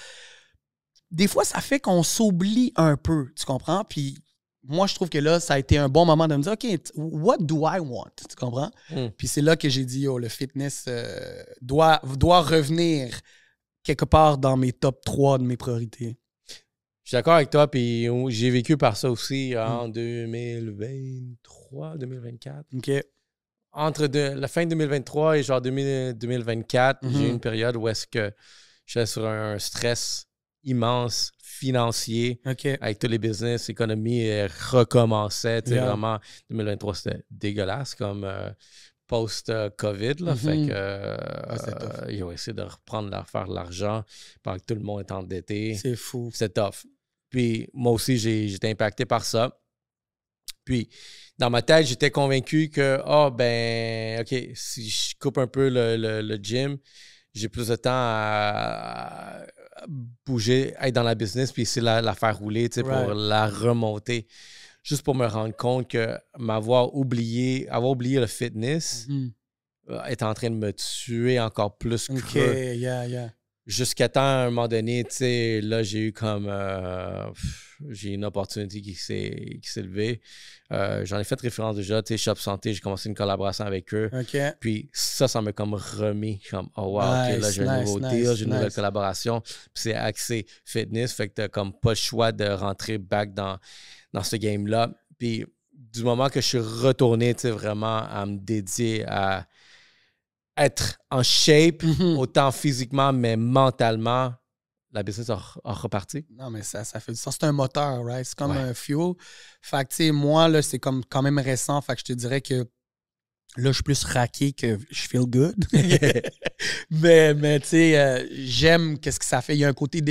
Des fois, ça fait qu'on s'oublie un peu, tu comprends? Puis moi, je trouve que là, ça a été un bon moment de me dire, OK, what do I want? Tu comprends? Puis c'est là que j'ai dit, le fitness doit revenir quelque part dans mes top 3 de mes priorités. Je suis d'accord avec toi, puis j'ai vécu par ça aussi en 2023, 2024. OK. Entre la fin 2023 et genre 2024, j'ai eu une période où est-ce que j'étais sur un stress immense financier avec tous les business, l'économie recommençait. Vraiment, 2023, c'était dégueulasse comme post-COVID. Fait que ils ont essayé de faire de l'argent pendant que tout le monde est endetté. C'est fou. C'est tough. Puis moi aussi, j'étais impacté par ça. Puis dans ma tête, j'étais convaincu que, OK, si je coupe un peu le gym, j'ai plus de temps à bouger, être dans la business, puis essayer de la faire rouler, pour la remonter. Juste pour me rendre compte que avoir oublié le fitness est en train de me tuer encore plus que jusqu'à temps, à un moment donné, là, j'ai eu comme... j'ai une opportunité qui s'est levée. J'en ai fait référence déjà. Shop Santé, j'ai commencé une collaboration avec eux. Puis ça m'a comme remis. Comme, oh wow, là, j'ai un nouveau deal, j'ai une nouvelle collaboration. Puis c'est axé fitness. Fait que t'as comme pas le choix de rentrer back dans ce game-là. Puis du moment que je suis retourné, vraiment à me dédier à être en shape, autant physiquement, mais mentalement, la business a reparti. Non, mais ça fait du sens. C'est un moteur, right? C'est comme un fuel. Fait que, tu sais, moi, là, c'est comme quand même récent. Fait que je te dirais que là, je suis plus raqué que je feel good. mais tu sais, j'aime qu'est-ce que ça fait. Il y a un côté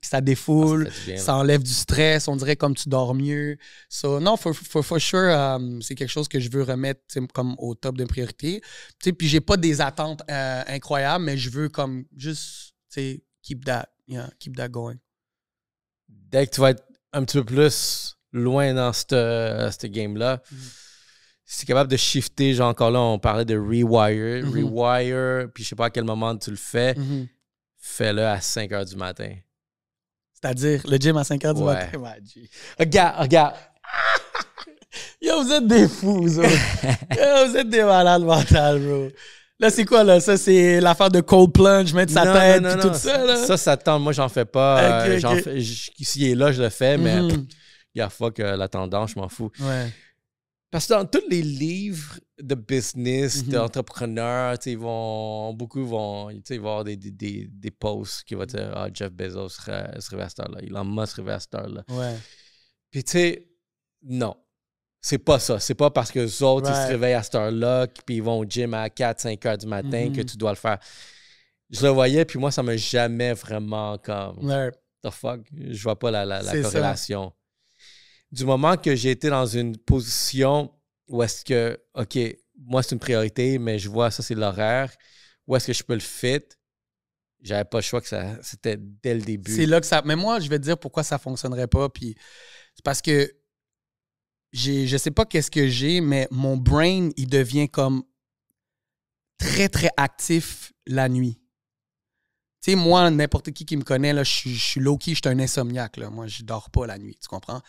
ça défoule, ça enlève du stress. On dirait comme tu dors mieux. So, non, for sure, c'est quelque chose que je veux remettre comme au top de priorité. Tu sais, puis j'ai pas des attentes incroyables, mais je veux comme juste, tu sais, keep that going. Dès que tu vas être un petit peu plus loin dans ce game-là, si tu es capable de shifter, genre encore là, on parlait de rewire, puis je sais pas à quel moment tu le fais, fais-le à 5 h du matin. C'est-à-dire le gym à 5 h du matin? Regarde. Yo, vous êtes des fous, vous autres. Yo, vous êtes des malades mentales, bro. Là, c'est quoi, là? Ça, c'est l'affaire de cold plunge, mettre sa tête, puis tout ça, là? Ça tend. Moi, j'en fais pas. S'il est là, je le fais, mais il y a fuck la tendance, je m'en fous. Ouais. Parce que dans tous les livres de business, d'entrepreneurs, beaucoup vont avoir des posts qui vont dire Jeff Bezos se réveille à cette heure-là, Elon Musk se réveille à cette heure-là. Ouais. Puis tu sais, non. C'est pas ça. C'est pas parce que les autres ils se réveillent à cette heure-là puis ils vont au gym à 4-5 heures du matin que tu dois le faire. Je le voyais, puis moi, ça m'a jamais vraiment comme the fuck. Je vois pas la corrélation. Ça. Du moment que j'ai été dans une position où est-ce que, OK, moi, c'est une priorité, mais je vois ça, c'est l'horaire, où est-ce que je peux le fit, j'avais pas le choix que c'était dès le début. C'est là que ça... Mais moi, je vais te dire pourquoi ça fonctionnerait pas. Puis c'est parce que je sais pas qu'est-ce que j'ai, mais mon brain, il devient comme très, très actif la nuit. Tu sais, moi, n'importe qui me connaît, là, je suis low-key, je suis un insomniaque. Là. Moi, je dors pas la nuit, tu comprends?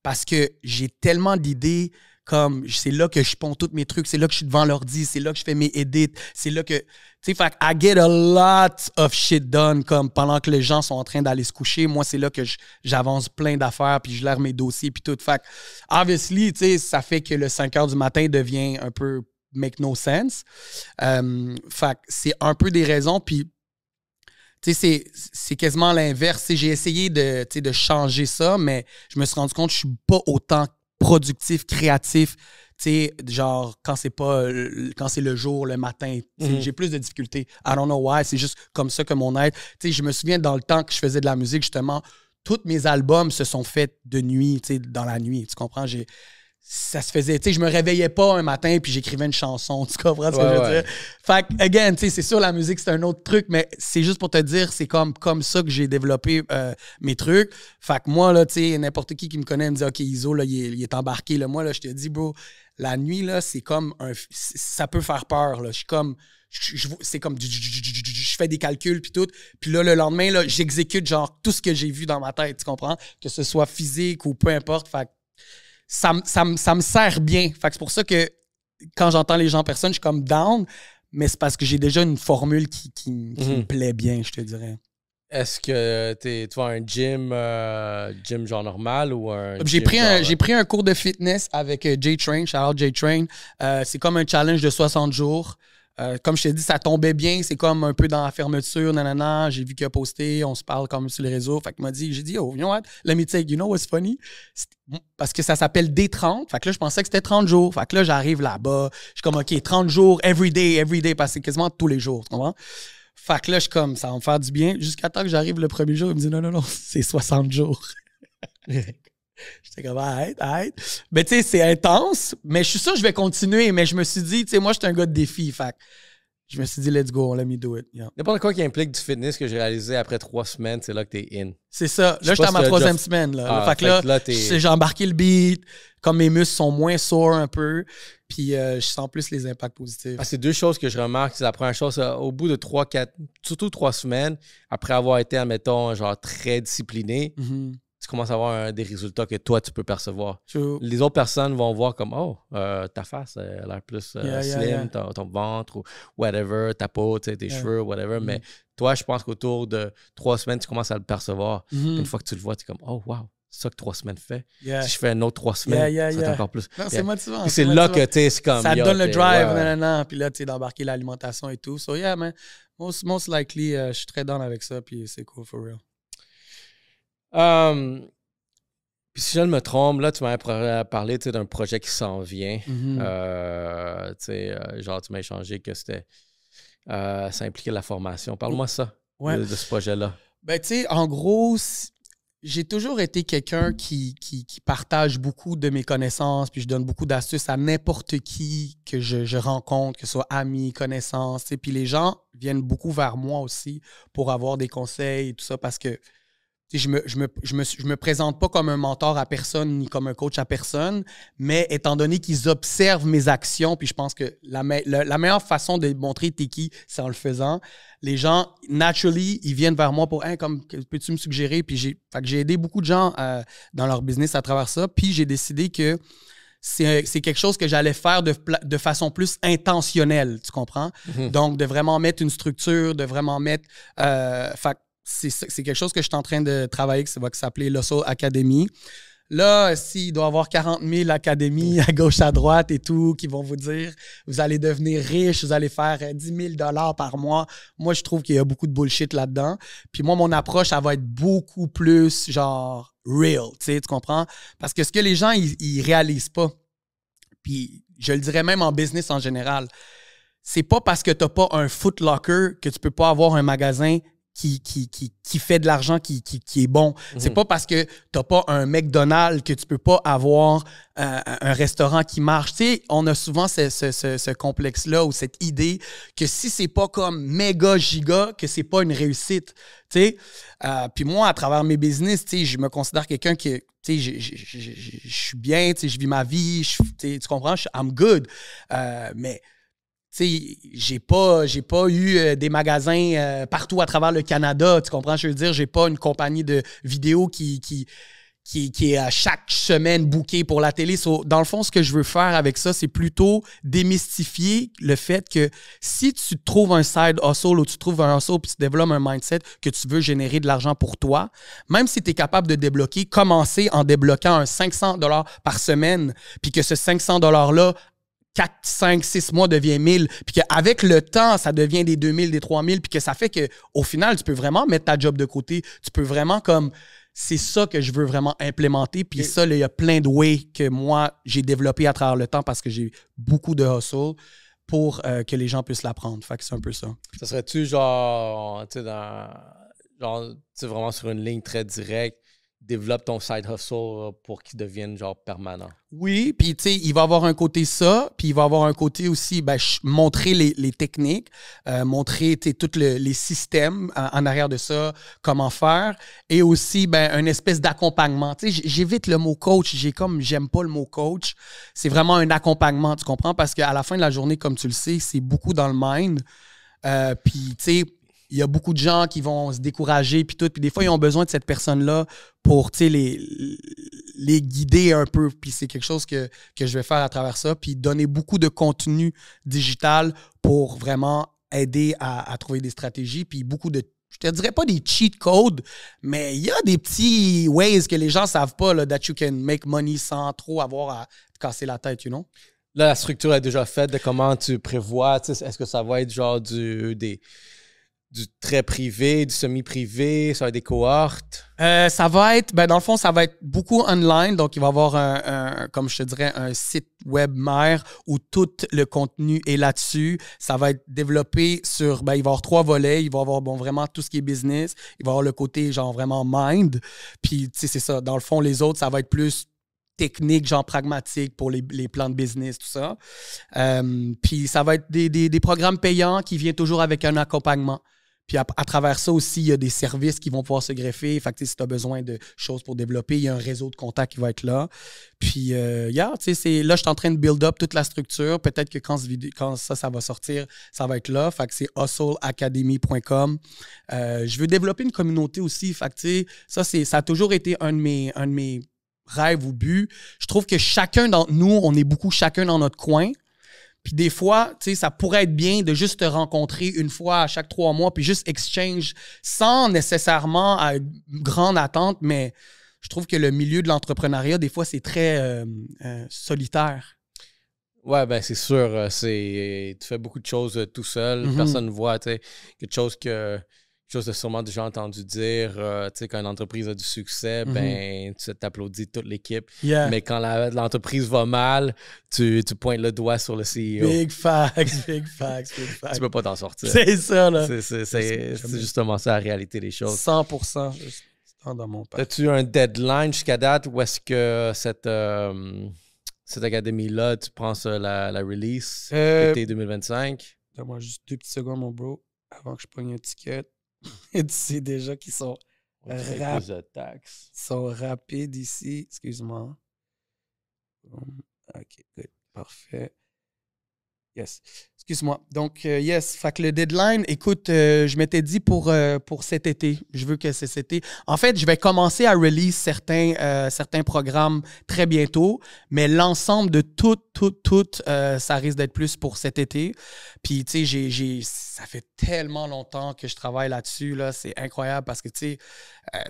Parce que j'ai tellement d'idées, comme c'est là que je ponds tous mes trucs, c'est là que je suis devant l'ordi, c'est là que je fais mes edits, c'est là que... Tu sais, fait I get a lot of shit done, comme pendant que les gens sont en train d'aller se coucher. Moi, c'est là que j'avance plein d'affaires, puis je lère mes dossiers, puis tout. Fait obviously, tu sais, ça fait que le 5 h du matin devient un peu make no sense. Fait c'est un peu des raisons, puis tu sais, c'est quasiment l'inverse. J'ai essayé de changer ça, mais je me suis rendu compte que je suis pas autant productif, créatif, tu sais, genre quand c'est le jour, le matin. J'ai plus de difficultés. I don't know why, c'est juste comme ça que mon être. Tu sais, je me souviens dans le temps que je faisais de la musique, justement, tous mes albums se sont faits de nuit, tu sais, dans la nuit, tu comprends? Ça se faisait, tu sais, je me réveillais pas un matin puis j'écrivais une chanson, tu comprends ce que je veux dire? Fait que, again, tu sais, c'est sûr, la musique, c'est un autre truc, mais c'est juste pour te dire, c'est comme ça que j'ai développé mes trucs. Fait que moi, là, tu sais, n'importe qui me connaît me dit, OK, Iso, là, il est embarqué, là. Moi, là, je te dis, bro, la nuit, là, c'est comme ça peut faire peur, là. Je suis comme... c'est comme je fais des calculs puis tout, puis là le lendemain là j'exécute genre tout ce que j'ai vu dans ma tête, tu comprends, que ce soit physique ou peu importe. Fait que ça me sert bien. Fait que c'est pour ça que quand j'entends les gens en personne, je suis comme down, mais c'est parce que j'ai déjà une formule qui me plaît bien, je te dirais. Est-ce que tu vas à un gym genre normal ou un J'ai pris un cours de fitness avec J-Train, shout out J-Train. C'est comme un challenge de 60 jours. Comme je t'ai dit, ça tombait bien. C'est comme un peu dans la fermeture, nanana. J'ai vu qu'il a posté, on se parle comme sur les réseaux. Fait qu'il m'a dit, j'ai dit, oh, you know what? Let me take, you know what's funny? Parce que ça s'appelle D30. Fait que là, je pensais que c'était 30 jours. Fait que là, j'arrive là-bas. Je suis comme, OK, 30 jours, every day, parce que c'est quasiment tous les jours. Tu comprends? Fait que là, je suis comme, ça va me faire du bien. Jusqu'à temps que j'arrive le premier jour, il me dit, non, c'est 60 jours. J'étais comme, arrête. Mais tu sais, c'est intense, mais je suis sûr que je vais continuer. Mais je me suis dit, tu sais, moi, je suis un gars de défi. Fait que je me suis dit, let's go, let me do it. Yeah. N'importe quoi qui implique du fitness que j'ai réalisé après 3 semaines, c'est là que t'es in. C'est ça. Là, j'étais à ma 3e semaine. Là. Fait que là j'ai embarqué le beat. Comme mes muscles sont moins sores un peu, puis je sens plus les impacts positifs. C'est 2 choses que je remarque. C'est la première chose, au bout de surtout 3 semaines, après avoir été, admettons, genre très discipliné, tu commences à avoir des résultats que toi, tu peux percevoir. True. Les autres personnes vont voir comme, oh, ta face, elle a l'air plus slim, ton ventre, ou whatever, ta peau, tes cheveux, whatever. Mais toi, je pense qu'autour de 3 semaines, tu commences à le percevoir. Une fois que tu le vois, tu es comme, oh, wow. C'est ça que 3 semaines fait. Si je fais un autre 3 semaines, ça va être encore plus. Non, c'est motivant. Puis c'est là que tu es comme... Ça te donne le drive, puis là, tu sais, d'embarquer l'alimentation et tout. So, yeah, man. Most likely, je suis très down avec ça, puis c'est cool, for real. Puis si je ne me trompe, là, tu m'avais parlé d'un projet qui s'en vient. Genre, tu m'as échangé que c'était... ça impliquait la formation. Parle-moi ça, de ce projet-là. Ben, tu sais, en gros... J'ai toujours été quelqu'un qui partage beaucoup de mes connaissances, puis je donne beaucoup d'astuces à n'importe qui que je rencontre, que ce soit amis, connaissances. Puis les gens viennent beaucoup vers moi aussi pour avoir des conseils et tout ça, parce que je me présente pas comme un mentor à personne ni comme un coach à personne, mais étant donné qu'ils observent mes actions, puis je pense que la meilleure façon de montrer t'es qui, c'est en le faisant. Les gens, naturally, ils viennent vers moi pour comme peux-tu me suggérer? Puis j'ai aidé beaucoup de gens dans leur business à travers ça. Puis j'ai décidé que c'est quelque chose que j'allais faire de façon plus intentionnelle, tu comprends? Donc, de vraiment mettre une structure, de vraiment mettre... c'est quelque chose que je suis en train de travailler, qui va s'appeler l'Hustle Academy. Là, s'il doit y avoir 40 000 académies à gauche, à droite et tout, qui vont vous dire vous allez devenir riche, vous allez faire 10 000 $ par mois. Moi, je trouve qu'il y a beaucoup de bullshit là-dedans. Puis moi, mon approche, elle va être beaucoup plus genre real, tu comprends? Parce que ce que les gens, ils réalisent pas, puis je le dirais même en business en général, c'est pas parce que tu n'as pas un Foot Locker que tu peux pas avoir un magasin qui fait de l'argent, qui est bon. C'est pas parce que t'as pas un McDonald's que tu peux pas avoir un restaurant qui marche. Tu sais, on a souvent ce complexe-là ou cette idée que si c'est pas comme méga giga, que c'est pas une réussite. Tu sais, puis moi, à travers mes business, tu sais, je me considère quelqu'un qui, tu sais, je suis bien, tu sais, je vis ma vie, tu comprends, I'm good. Mais tu sais, j'ai pas eu des magasins partout à travers le Canada, tu comprends? Je veux dire, j'ai pas une compagnie de vidéos qui est à chaque semaine bookée pour la télé. Dans le fond, ce que je veux faire avec ça, c'est plutôt démystifier le fait que si tu trouves un side hustle ou tu trouves un hustle puis tu développes un mindset que tu veux générer de l'argent pour toi, même si tu es capable de débloquer, commencer en débloquant un 500 $ par semaine, puis que ce 500 $-là 4, 5, 6 mois devient 1000, puis qu'avec le temps, ça devient des 2000, des 3000, puis que ça fait qu'au final, tu peux vraiment mettre ta job de côté. Tu peux vraiment comme... C'est ça que je veux vraiment implémenter. Puis ça, il y a plein de ways que moi, j'ai développé à travers le temps parce que j'ai beaucoup de hustle pour que les gens puissent l'apprendre. Fait que c'est un peu ça. Ça serait-tu genre, tu sais, vraiment sur une ligne très directe, développe ton side hustle pour qu'il devienne genre permanent? Oui, puis tu sais, il va avoir un côté ça, puis il va avoir un côté aussi, montrer les techniques, montrer tous les systèmes en arrière de ça, comment faire, et aussi une espèce d'accompagnement. Tu sais, j'évite le mot coach, j'aime pas le mot coach. C'est vraiment un accompagnement, tu comprends? Parce qu'à la fin de la journée, comme tu le sais, c'est beaucoup dans le mind. Puis tu sais, il y a beaucoup de gens qui vont se décourager, puis tout. Puis des fois, ils ont besoin de cette personne-là pour, tu sais, les guider un peu. Puis c'est quelque chose que je vais faire à travers ça. Puis donner beaucoup de contenu digital pour vraiment aider à trouver des stratégies. Puis beaucoup de, je te dirais pas des cheat codes, mais il y a des petits ways que les gens savent pas, là, that you can make money sans trop avoir à te casser la tête, you know? Là, la structure est déjà faite de comment tu prévois. Tu sais, est-ce que ça va être genre du très privé, du semi-privé, ça va être des cohortes? Ça va être, dans le fond, ça va être beaucoup online. Donc, il va y avoir comme je te dirais, un site web mère où tout le contenu est là-dessus. Ça va être développé sur, il va y avoir 3 volets. Il va y avoir, vraiment tout ce qui est business. Il va y avoir le côté, genre, vraiment mind. Puis, tu sais, c'est ça. Dans le fond, les autres, ça va être plus technique, genre pragmatique pour les plans de business, tout ça. Puis, ça va être des programmes payants qui viennent toujours avec un accompagnement. Puis à travers ça aussi, il y a des services qui vont pouvoir se greffer. Fait que si tu as besoin de choses pour développer, il y a un réseau de contacts qui va être là. Puis, là, je suis en train de build up toute la structure. Peut-être que quand ça va sortir, ça va être là. Fait que c'est hustleacademy.com. Je veux développer une communauté aussi. Fait que, ça a toujours été un de mes rêves ou buts. Je trouve que chacun d'entre nous, on est beaucoup chacun dans notre coin. Puis des fois, tu sais, ça pourrait être bien de juste te rencontrer une fois à chaque 3 mois, puis juste exchange sans nécessairement grande attente, mais je trouve que le milieu de l'entrepreneuriat, des fois, c'est très solitaire. Ouais, c'est sûr. Tu fais beaucoup de choses tout seul. Mm-hmm. Personne ne voit, tu sais, quelque chose que sûrement déjà entendu dire, tu sais, quand une entreprise a du succès, tu t'applaudis toute l'équipe. Yeah. Mais quand l'entreprise va mal, tu pointes le doigt sur le CEO. Big facts, big facts. Tu peux pas t'en sortir. C'est ça, là. C'est justement ça, la réalité des choses. 100%. Dans mon père. As-tu un deadline jusqu'à date ou est-ce que cette académie-là, tu penses la release été 2025? Donne-moi juste 2 petites secondes, mon bro, avant que je prenne un ticket. Tu sais déjà qu'ils sont rapides ici. Excuse-moi. OK, good. Parfait. Yes. Excuse-moi. Donc, yes. Fait que le deadline, écoute, je m'étais dit pour cet été. Je veux que c'est cet été. En fait, je vais commencer à release certains programmes très bientôt, mais l'ensemble de tout, ça risque d'être plus pour cet été. Puis, tu sais, ça fait tellement longtemps que je travaille là-dessus, là. C'est incroyable parce que, tu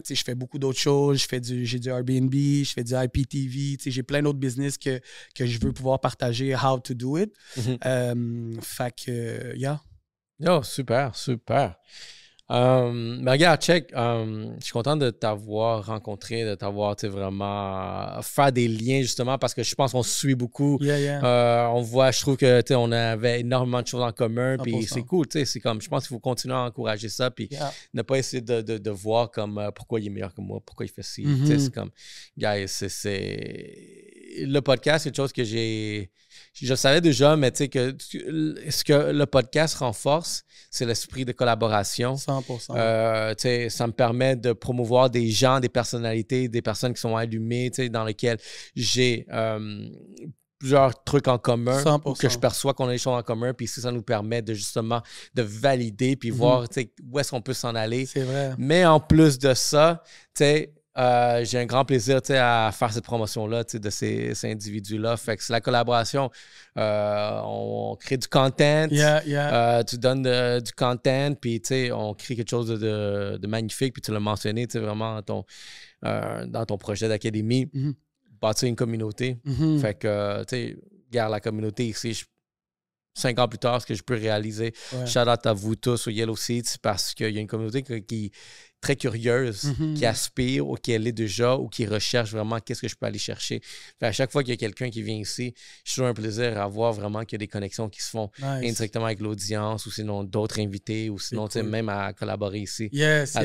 sais, je fais beaucoup d'autres choses. J'ai du Airbnb, je fais du IPTV. Tu sais, j'ai plein d'autres business que je veux pouvoir partager how to do it. Mm-hmm. Fait que, yeah. Oh, super. Mais regarde, check. Je suis content de t'avoir rencontré, de t'avoir vraiment faire des liens justement parce que je pense qu'on se suit beaucoup. On voit, je trouve que on avait énormément de choses en commun. Puis c'est cool. C'est comme, je pense qu'il faut continuer à encourager ça. Puis ne pas essayer de voir comme pourquoi il est meilleur que moi, pourquoi il fait ci. C'est comme, guys, le podcast, c'est une chose que je savais déjà, mais tu sais que ce que le podcast renforce, c'est l'esprit de collaboration. 100%. Ça me permet de promouvoir des gens, des personnalités, des personnes qui sont allumées, dans lesquelles j'ai plusieurs trucs en commun 100%. que je perçois qu'on a des choses en commun. Puis ça nous permet de justement de valider puis voir où est-ce qu'on peut s'en aller. C'est vrai. Mais en plus de ça, j'ai un grand plaisir à faire cette promotion-là de ces individus-là. Fait que c'est la collaboration. On crée du content. Tu donnes du content, puis on crée quelque chose de magnifique. Puis tu l'as mentionné vraiment dans ton projet d'académie. Bâtir une communauté. Fait que, garde la communauté ici. 5 ans plus tard, ce que je peux réaliser. Shout out à vous tous au Yellow Seats parce qu'il y a une communauté qui est très curieuse, qui aspire ou qui est déjà ou qui recherche vraiment qu'est-ce que je peux aller chercher. Fait à chaque fois qu'il y a quelqu'un qui vient ici, je trouve un plaisir à voir vraiment qu'il y a des connexions qui se font indirectement avec l'audience ou sinon d'autres invités ou sinon même à collaborer ici. Yes.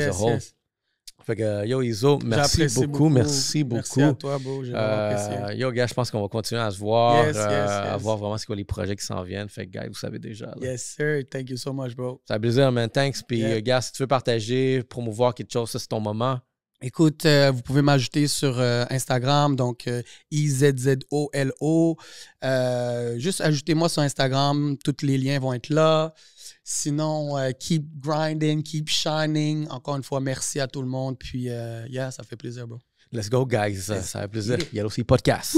Fait que, yo, Iso, merci beaucoup. Merci à toi, bro. J'ai vraiment apprécié. Yo, gars, je pense qu'on va continuer à se voir, à voir vraiment c'est quoi les projets qui s'en viennent. Fait que, gars, vous savez déjà. Là. Yes, sir. Thank you so much, bro. Ça fait plaisir, man. Thanks. Puis, gars, si tu veux partager, promouvoir quelque chose, ça, c'est ton moment. Écoute, vous pouvez m'ajouter sur Instagram, donc IZZOLO. Juste ajoutez-moi sur Instagram, tous les liens vont être là. Sinon, keep grinding, keep shining. Encore une fois, merci à tout le monde. Puis, ça fait plaisir, bro. Let's go, guys. Ça fait plaisir. Il y a aussi podcast.